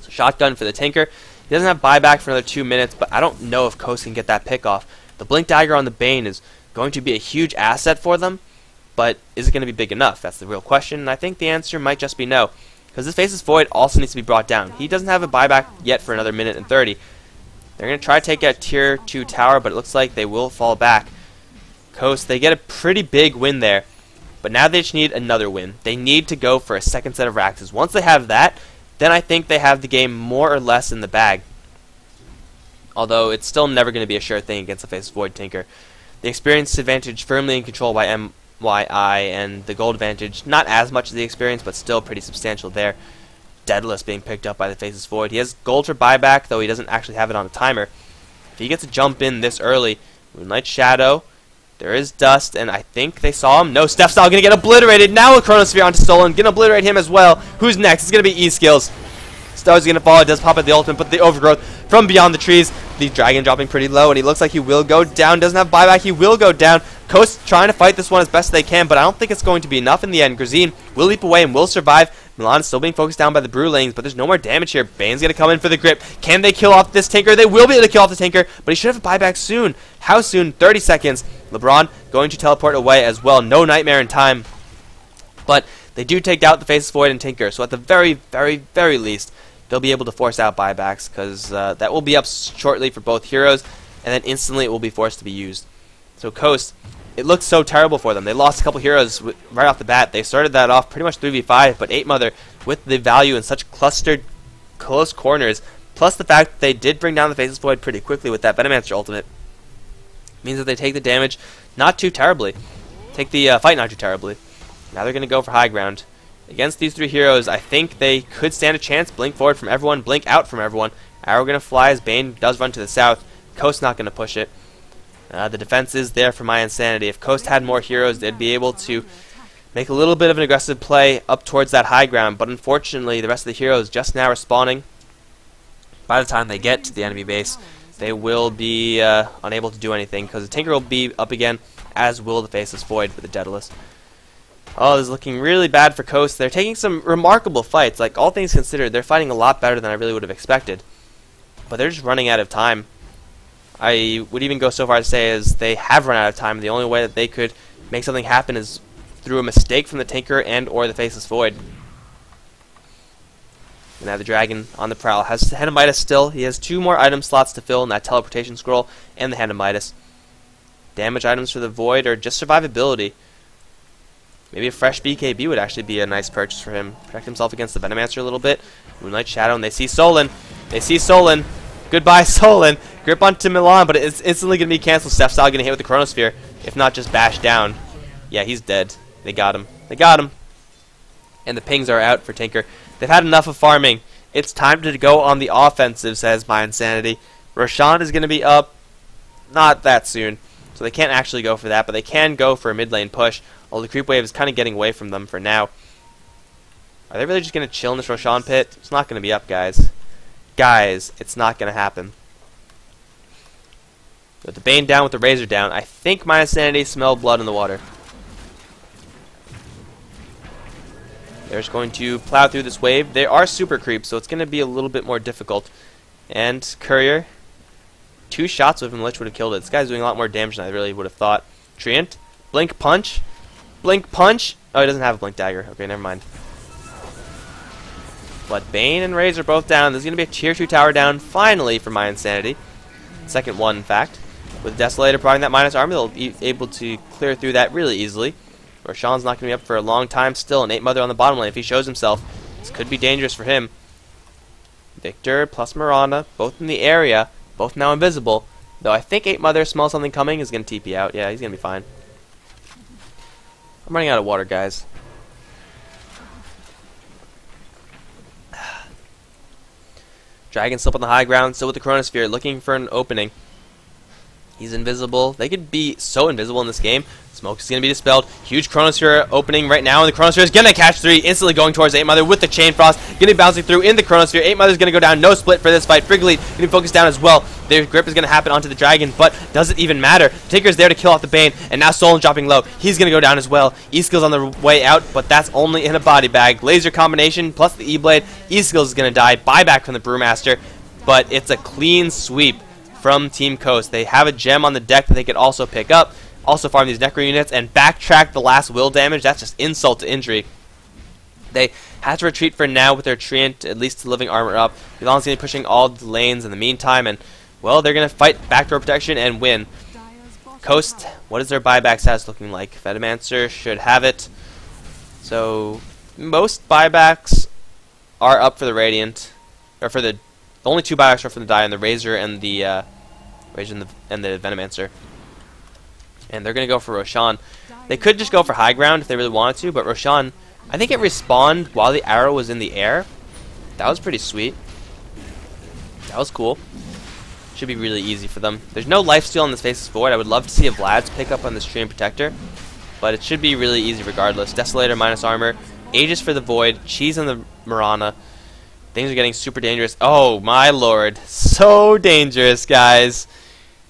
So shotgun for the Tinker. He doesn't have buyback for another 2 minutes, but I don't know if Coast can get that pick off. The Blink Dagger on the Bane is going to be a huge asset for them, but is it going to be big enough? That's the real question, and I think the answer might just be no. Because this Faceless Void also needs to be brought down. He doesn't have a buyback yet for another minute and 30. They're going to try to take out tier 2 tower, but it looks like they will fall back. Coast, they get a pretty big win there, but now they just need another win. They need to go for a second set of Raxes. Once they have that, then I think they have the game more or less in the bag. Although it's still never going to be a sure thing against the Faceless Void Tinker. The experience advantage firmly in control by mYi, and the gold advantage not as much as the experience, but still pretty substantial there. Daedalus being picked up by the Faceless Void. He has gold for buyback, though he doesn't actually have it on a timer. If he gets a jump in this early, Moonlight Shadow, there is Dust, and I think they saw him. No, Steph's going to get obliterated. Now a Chronosphere onto Stolen, going to obliterate him as well. Who's next? It's going to be E-Skills. Star's going to fall. It does pop at the ultimate, but the Overgrowth from beyond the trees. The Dragon dropping pretty low, and he looks like he will go down. Doesn't have buyback. He will go down. Coast trying to fight this one as best they can, but I don't think it's going to be enough in the end. Grazine will leap away and will survive. Milan is still being focused down by the Brulings, but there's no more damage here. Bane's going to come in for the grip. Can they kill off this Tinker? They will be able to kill off the Tinker, but he should have a buyback soon. How soon? 30 seconds. LeBron going to teleport away as well. No Nightmare in time. But they do take out the Faceless Void and Tinker, so at the very, very, very least, they'll be able to force out buybacks, because that will be up shortly for both heroes, and then instantly it will be forced to be used. So Coast, it looks so terrible for them. They lost a couple heroes right off the bat. They started that off pretty much 3v5, but 8 Mother, with the value in such clustered, close corners, plus the fact that they did bring down the Faceless Void pretty quickly with that Venomancer ultimate, means that they take the damage not too terribly. Take the fight not too terribly. Now they're going to go for high ground. Against these 3 heroes, I think they could stand a chance. Blink forward from everyone, blink out from everyone. Arrow going to fly as Bane does run to the south. Coast not going to push it. The defense is there for mYinsanity. If Coast had more heroes, they'd be able to make a little bit of an aggressive play up towards that high ground. But unfortunately, the rest of the heroes just now are spawning. By the time they get to the enemy base, they will be unable to do anything, because the Tinker will be up again, as will the Faceless Void with the Daedalus. Oh, this is looking really bad for Coast. They're taking some remarkable fights. Like, all things considered, they're fighting a lot better than I really would have expected. But they're just running out of time. I would even go so far as to say as they have run out of time. The only way that they could make something happen is through a mistake from the Tinker and or the Faceless Void. And now the Dragon on the prowl has the Hand of Midas still. He has 2 more item slots to fill in that Teleportation Scroll and the Hand of Midas. Damage items for the Void are just survivability. Maybe a fresh BKB would actually be a nice purchase for him. Protect himself against the Venomancer a little bit. Moonlight Shadow, and they see Solon. They see Solon. Goodbye, Solon. Grip onto Milan, but it's instantly going to be canceled. Steph's going to hit with the Chronosphere, if not just bash down. Yeah, he's dead. They got him. They got him. And the pings are out for Tinker. They've had enough of farming. It's time to go on the offensive, says mYinsanity. Roshan is going to be up not that soon, so they can't actually go for that, but they can go for a mid lane push. Well, the creep wave is kind of getting away from them for now. Are they really just going to chill in this Roshan pit? It's not going to be up, guys. Guys, it's not going to happen. With the Bane down, with the Razor down, I think mYinsanity smell blood in the water. They're just going to plow through this wave. They are super creeps, so it's going to be a little bit more difficult. And Courier, 2 shots with him, Lich would have killed it. This guy's doing a lot more damage than I really would have thought. Treant, Blink Punch. Blink Punch. Oh, he doesn't have a Blink Dagger. Okay, never mind. But Bane and Razor both down. There's going to be a tier 2 tower down, finally, for mYinsanity. Second one, in fact. With Desolator providing that minus armor, they'll be able to clear through that really easily. Roshan's not going to be up for a long time still, and 8 Mother on the bottom lane. If he shows himself, this could be dangerous for him. Victor plus Mirana, both in the area, both now invisible. Though I think 8 Mother smells something coming, is going to TP out. Yeah, he's going to be fine. I'm running out of water, guys. Dragon still up on the high ground, still with the Chronosphere, looking for an opening. He's invisible. They could be so invisible in this game. Smoke is going to be dispelled. Huge Chronosphere opening right now, and the Chronosphere is going to catch 3, instantly going towards 8 Mother with the Chain Frost. Going to be bouncing through in the Chronosphere. 8 Mother is going to go down. No split for this fight. Frigolite going to be focused down as well. Their grip is going to happen onto the Dragon, but does it even matter? Tinker's there to kill off the Bane, and now Solon dropping low. He's going to go down as well. E-Skill's on the way out, but that's only in a body bag. Laser combination plus the E-Blade. E-Skill's is going to die. Buyback from the Brewmaster, but it's a clean sweep from Team Coast. They have a gem on the deck that they could also pick up. Also farm these Necro units and backtrack the last will damage. That's just insult to injury. They have to retreat for now with their Treant, at least living armor up. Milan's going to be pushing all the lanes in the meantime, and, well, they're going to fight backdoor protection and win. Coast, what is their buyback status looking like? Venomancer should have it. So, most buybacks are up for the Radiant, or for the only 2 buybacks are for the Die, and the Razor and the Venomancer. And they're going to go for Roshan. They could just go for high ground if they really wanted to, but Roshan, I think it respawned while the arrow was in the air. That was pretty sweet. That was cool. Should be really easy for them. There's no lifesteal on this Faceless Void. I would love to see a Vlad's pick up on this Treant Protector, but it should be really easy regardless. Desolator minus armor. Aegis for the Void. Cheese on the Mirana. Things are getting super dangerous. Oh my lord. So dangerous, guys.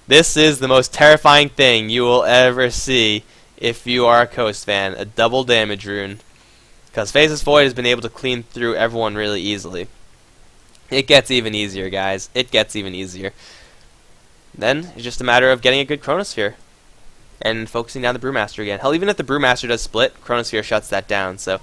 This is the most terrifying thing you will ever see if you are a Coast fan. A double damage rune. Because Faceless Void has been able to clean through everyone really easily. It gets even easier, guys. It gets even easier. Then it's just a matter of getting a good Chronosphere and focusing down the Brewmaster again. Hell, even if the Brewmaster does split, Chronosphere shuts that down. So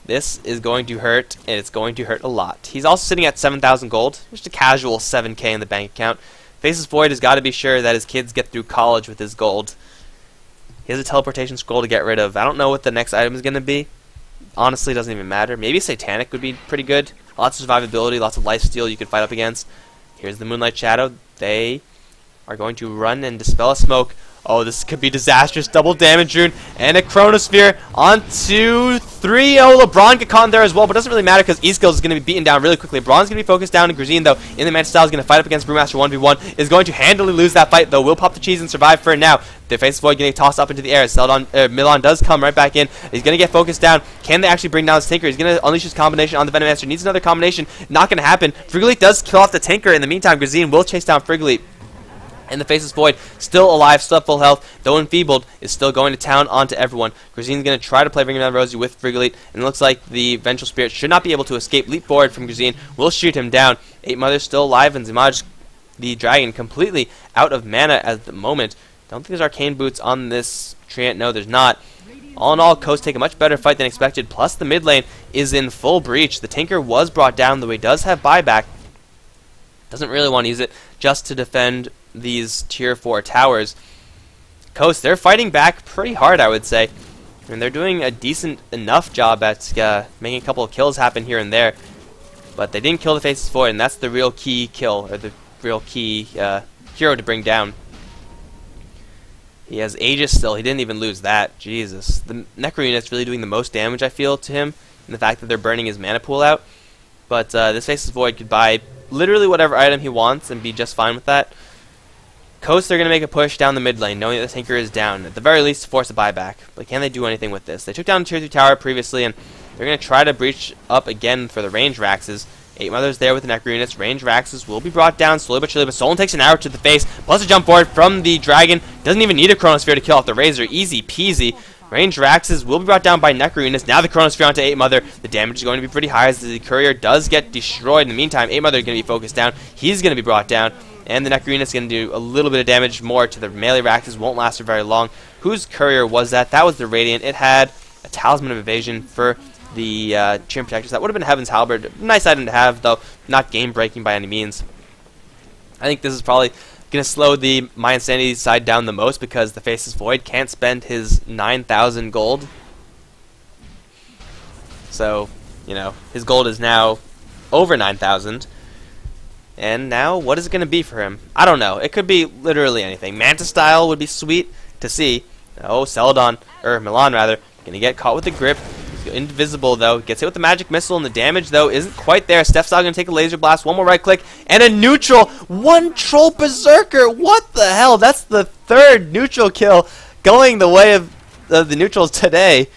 this is going to hurt, and it's going to hurt a lot. He's also sitting at 7,000 gold. Just a casual 7k in the bank account. Faceless Void has got to be sure that his kids get through college with his gold. He has a teleportation scroll to get rid of. I don't know what the next item is going to be. Honestly, it doesn't even matter. Maybe Satanic would be pretty good. Lots of survivability, lots of lifesteal you could fight up against. Here's the Moonlight Shadow. They are going to run and dispel a smoke. Oh, this could be disastrous. Double damage rune and a Chronosphere on 2, 3. Oh, LeBron get caught in there as well, but it doesn't really matter because E-Skills is going to be beaten down really quickly. LeBron's going to be focused down, and Grazine, though, in the Mantis style, is going to fight up against Brewmaster 1v1. Is going to handily lose that fight, though. Will pop the cheese and survive for now. The Faceless Void getting tossed up into the air. Milan does come right back in. He's going to get focused down. Can they actually bring down this Tinker? He's going to unleash his combination on the Venomancer. Needs another combination. Not going to happen. Frigolite does kill off the Tinker. In the meantime, Grazine will chase down Frigolite. And the Faceless Void, still alive, still at full health, though enfeebled, is still going to town onto everyone. Grazine's going to try to play Ring Around Rosie with Frigolite, and it looks like the Vengeful Spirit should not be able to escape. Leap forward from Grazine, will shoot him down. 8 Mother's still alive, and Zimaj, the Dragon, completely out of mana at the moment. Don't think there's Arcane Boots on this Treant. No, there's not. All in all, Coast take a much better fight than expected, plus the mid lane is in full breach. The Tinker was brought down, though he does have buyback. Doesn't really want to use it just to defend these tier 4 towers. Coast, they're fighting back pretty hard, I would say. And they're doing a decent enough job at making a couple of kills happen here and there. But they didn't kill the Faceless Void, and that's the real key kill, or the real key hero to bring down. He has Aegis still. He didn't even lose that. Jesus. The Necro unit's really doing the most damage, I feel, to him, and the fact that they're burning his mana pool out. But this Faceless Void could buy literally whatever item he wants and be just fine with that. Coast, they're going to make a push down the mid lane, knowing that the Tinker is down. At the very least, to force a buyback. But can they do anything with this? They took down the tier 3 tower previously, and they're going to try to breach up again for the range Raxes. 8 Mothers there with the Necro units. Range Raxes will be brought down slowly but surely, but Solon takes an arrow to the face, plus a jump forward from the Dragon. Doesn't even need a Chronosphere to kill off the Razor. Easy peasy. Range Raxes will be brought down by Necro units. Now the Chronosphere onto 8 Mother. The damage is going to be pretty high as the Courier does get destroyed. In the meantime, 8 Mother is going to be focused down. He's going to be brought down. And the Necro unit's going to do a little bit of damage more to the melee Raxes. Won't last for very long. Whose Courier was that? That was the Radiant. It had a Talisman of Evasion for the Treant Protectors. That would have been Heaven's Halberd. Nice item to have, though not game-breaking by any means. I think this is probably going to slow the mYinsanity side down the most because the Faceless Void can't spend his 9,000 gold. So, you know, his gold is now over 9,000. And now, what is it going to be for him? I don't know. It could be literally anything. Mantis style would be sweet to see. Oh, Celadon, or Milan rather, going to get caught with the grip. He's going invisible though. Gets hit with the magic missile, and the damage though isn't quite there. Stephstyle gonna take a laser blast. One more right click and a neutral. One troll berserker. What the hell? That's the third neutral kill going the way of the neutrals today.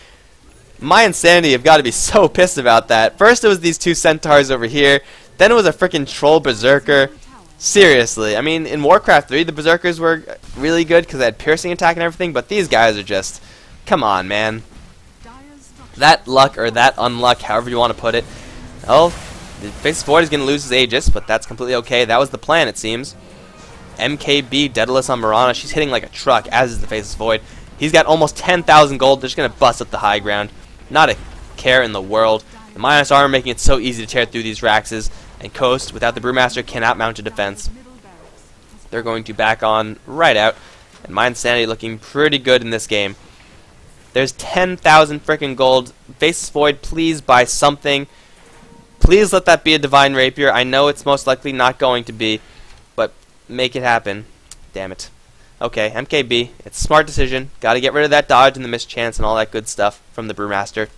mYinsanity have got to be so pissed about that. First it was these two centaurs over here. Then it was a freaking troll berserker. Seriously, I mean, in Warcraft 3, the berserkers were really good because they had piercing attack and everything, but these guys are just, come on, man. That luck, or that unluck, however you want to put it. Well, the Faceless Void is going to lose his Aegis, but that's completely okay. That was the plan, it seems. MKB, Daedalus on Mirana. She's hitting like a truck, as is the Faceless Void. He's got almost 10,000 gold. They're just going to bust up the high ground. Not a care in the world. The minus armor making it so easy to tear through these Raxes. And Coast, without the Brewmaster, cannot mount a defense. They're going to back on right out. And mYinsanity looking pretty good in this game. There's 10,000 freaking gold. Faceless Void, please buy something. Please let that be a Divine Rapier. I know it's most likely not going to be, but make it happen. Damn it. Okay, MKB. It's a smart decision. Got to get rid of that dodge and the mischance and all that good stuff from the Brewmaster.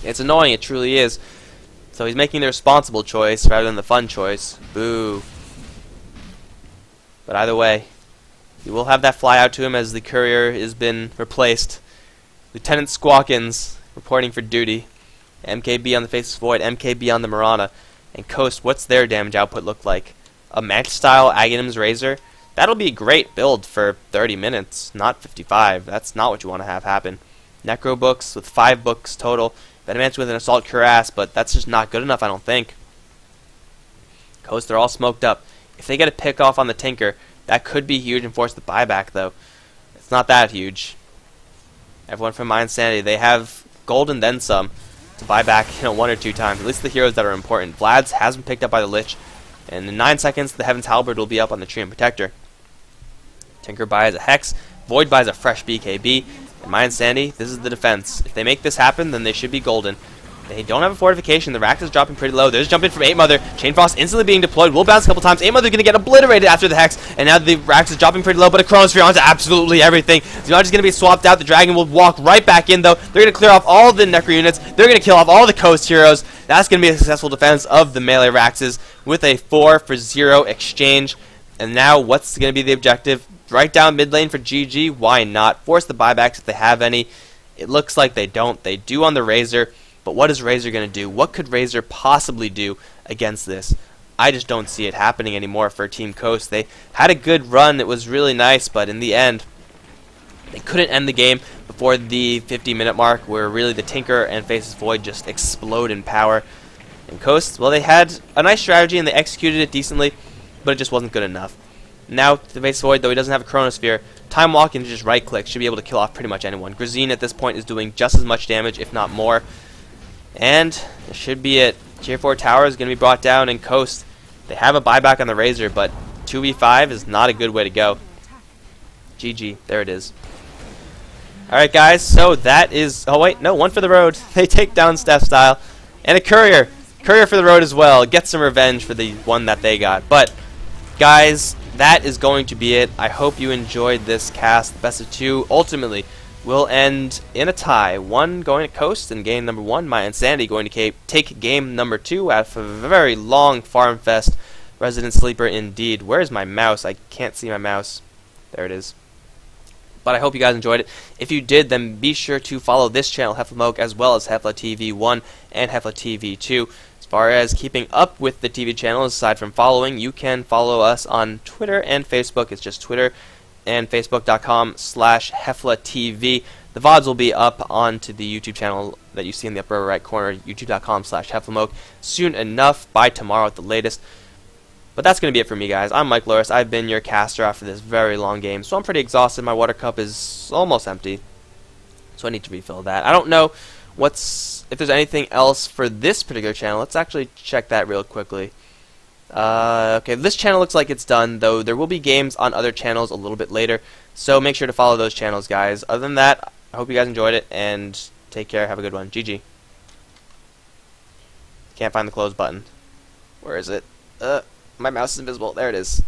It's annoying, it truly is. So he's making the responsible choice rather than the fun choice. Boo. But either way, he will have that fly out to him as the courier has been replaced. Lieutenant Squawkins reporting for duty. MKB on the Faceless Void, MKB on the Mirana. And Coast, what's their damage output look like? A match-style Aghanim's Razor? That'll be a great build for 30 minutes, not 55. That's not what you want to have happen. Necro books with 5 books total. Venomancer with an Assault Cuirass, but that's just not good enough, I don't think. Coast, they're all smoked up. If they get a pick off on the Tinker, that could be huge and force the buyback, though. It's not that huge. Everyone from mYinsanity, they have gold and then some to buy back, 1 or 2 times. At least the heroes that are important. Vlad's has been picked up by the Lich, and in 9 seconds, the Heaven's Halberd will be up on the Treant Protector. Tinker buys a Hex, Void buys a fresh BKB, and mYinsanity, this is the defense. If they make this happen, then they should be golden. They don't have a fortification. The Rax is dropping pretty low. There's a jump in from 8-Mother. Chain Frost instantly being deployed. Will bounce a couple times. 8-Mother going to get obliterated after the Hex. And now the Rax is dropping pretty low, but a Chronosphere onto absolutely everything. Xenology is going to be swapped out. The Dragon will walk right back in, though. They're going to clear off all the Necro units. They're going to kill off all the Coast heroes. That's going to be a successful defense of the melee Raxes with a 4-for-0 exchange. And now what's going to be the objective? Right down mid lane for GG. Why not? Force the buybacks if they have any. It looks like they don't. They do on the Razor. But what is Razor going to do? What could Razor possibly do against this? I just don't see it happening anymore for Team Coast. They had a good run. It was really nice, but in the end, they couldn't end the game before the 50-minute mark, where really the Tinker and Faceless Void just explode in power. And Coast, well, they had a nice strategy and they executed it decently, but it just wasn't good enough. Now, the Faceless Void, though he doesn't have a Chronosphere, Time Walk and just right-click should be able to kill off pretty much anyone. Grazine at this point is doing just as much damage, if not more. And this should be it. Tier 4 tower is going to be brought down, and Coast, they have a buyback on the Razor, but 2v5 is not a good way to go. GG. There it is. Alright, guys, so that is... Oh, wait, no, one for the road. They take down Stephstyle. And a Courier. Courier for the road as well. Get some revenge for the one that they got. But, guys, that is going to be it. I hope you enjoyed this cast. The best of 2 ultimately will end in a tie. 1 going to Coast in game number 1. mYinsanity going to take game number 2 after a very long Farm Fest. Resident Sleeper indeed. Where's my mouse? I can't see my mouse. There it is. But I hope you guys enjoyed it. If you did, then be sure to follow this channel, HeflaMoke, as well as HeflaTV 1 and HeflaTV 2. As far as keeping up with the TV channels, aside from following, you can follow us on Twitter and Facebook. It's just Twitter and Facebook.com/HeflaTV. The VODs will be up onto the YouTube channel that you see in the upper right corner, YouTube.com/HeflaMoke, soon enough, by tomorrow at the latest. But that's going to be it for me, guys. I'm Mike Loris. I've been your caster after this very long game, so I'm pretty exhausted. My water cup is almost empty, so I need to refill that. I don't know if there's anything else for this particular channel. Let's actually check that real quickly. Okay, this channel looks like it's done, though there will be games on other channels a little bit later, so make sure to follow those channels, guys. Other than that, I hope you guys enjoyed it, and take care. Have a good one. GG. Can't find the close button. Where is it? My mouse is invisible. There it is.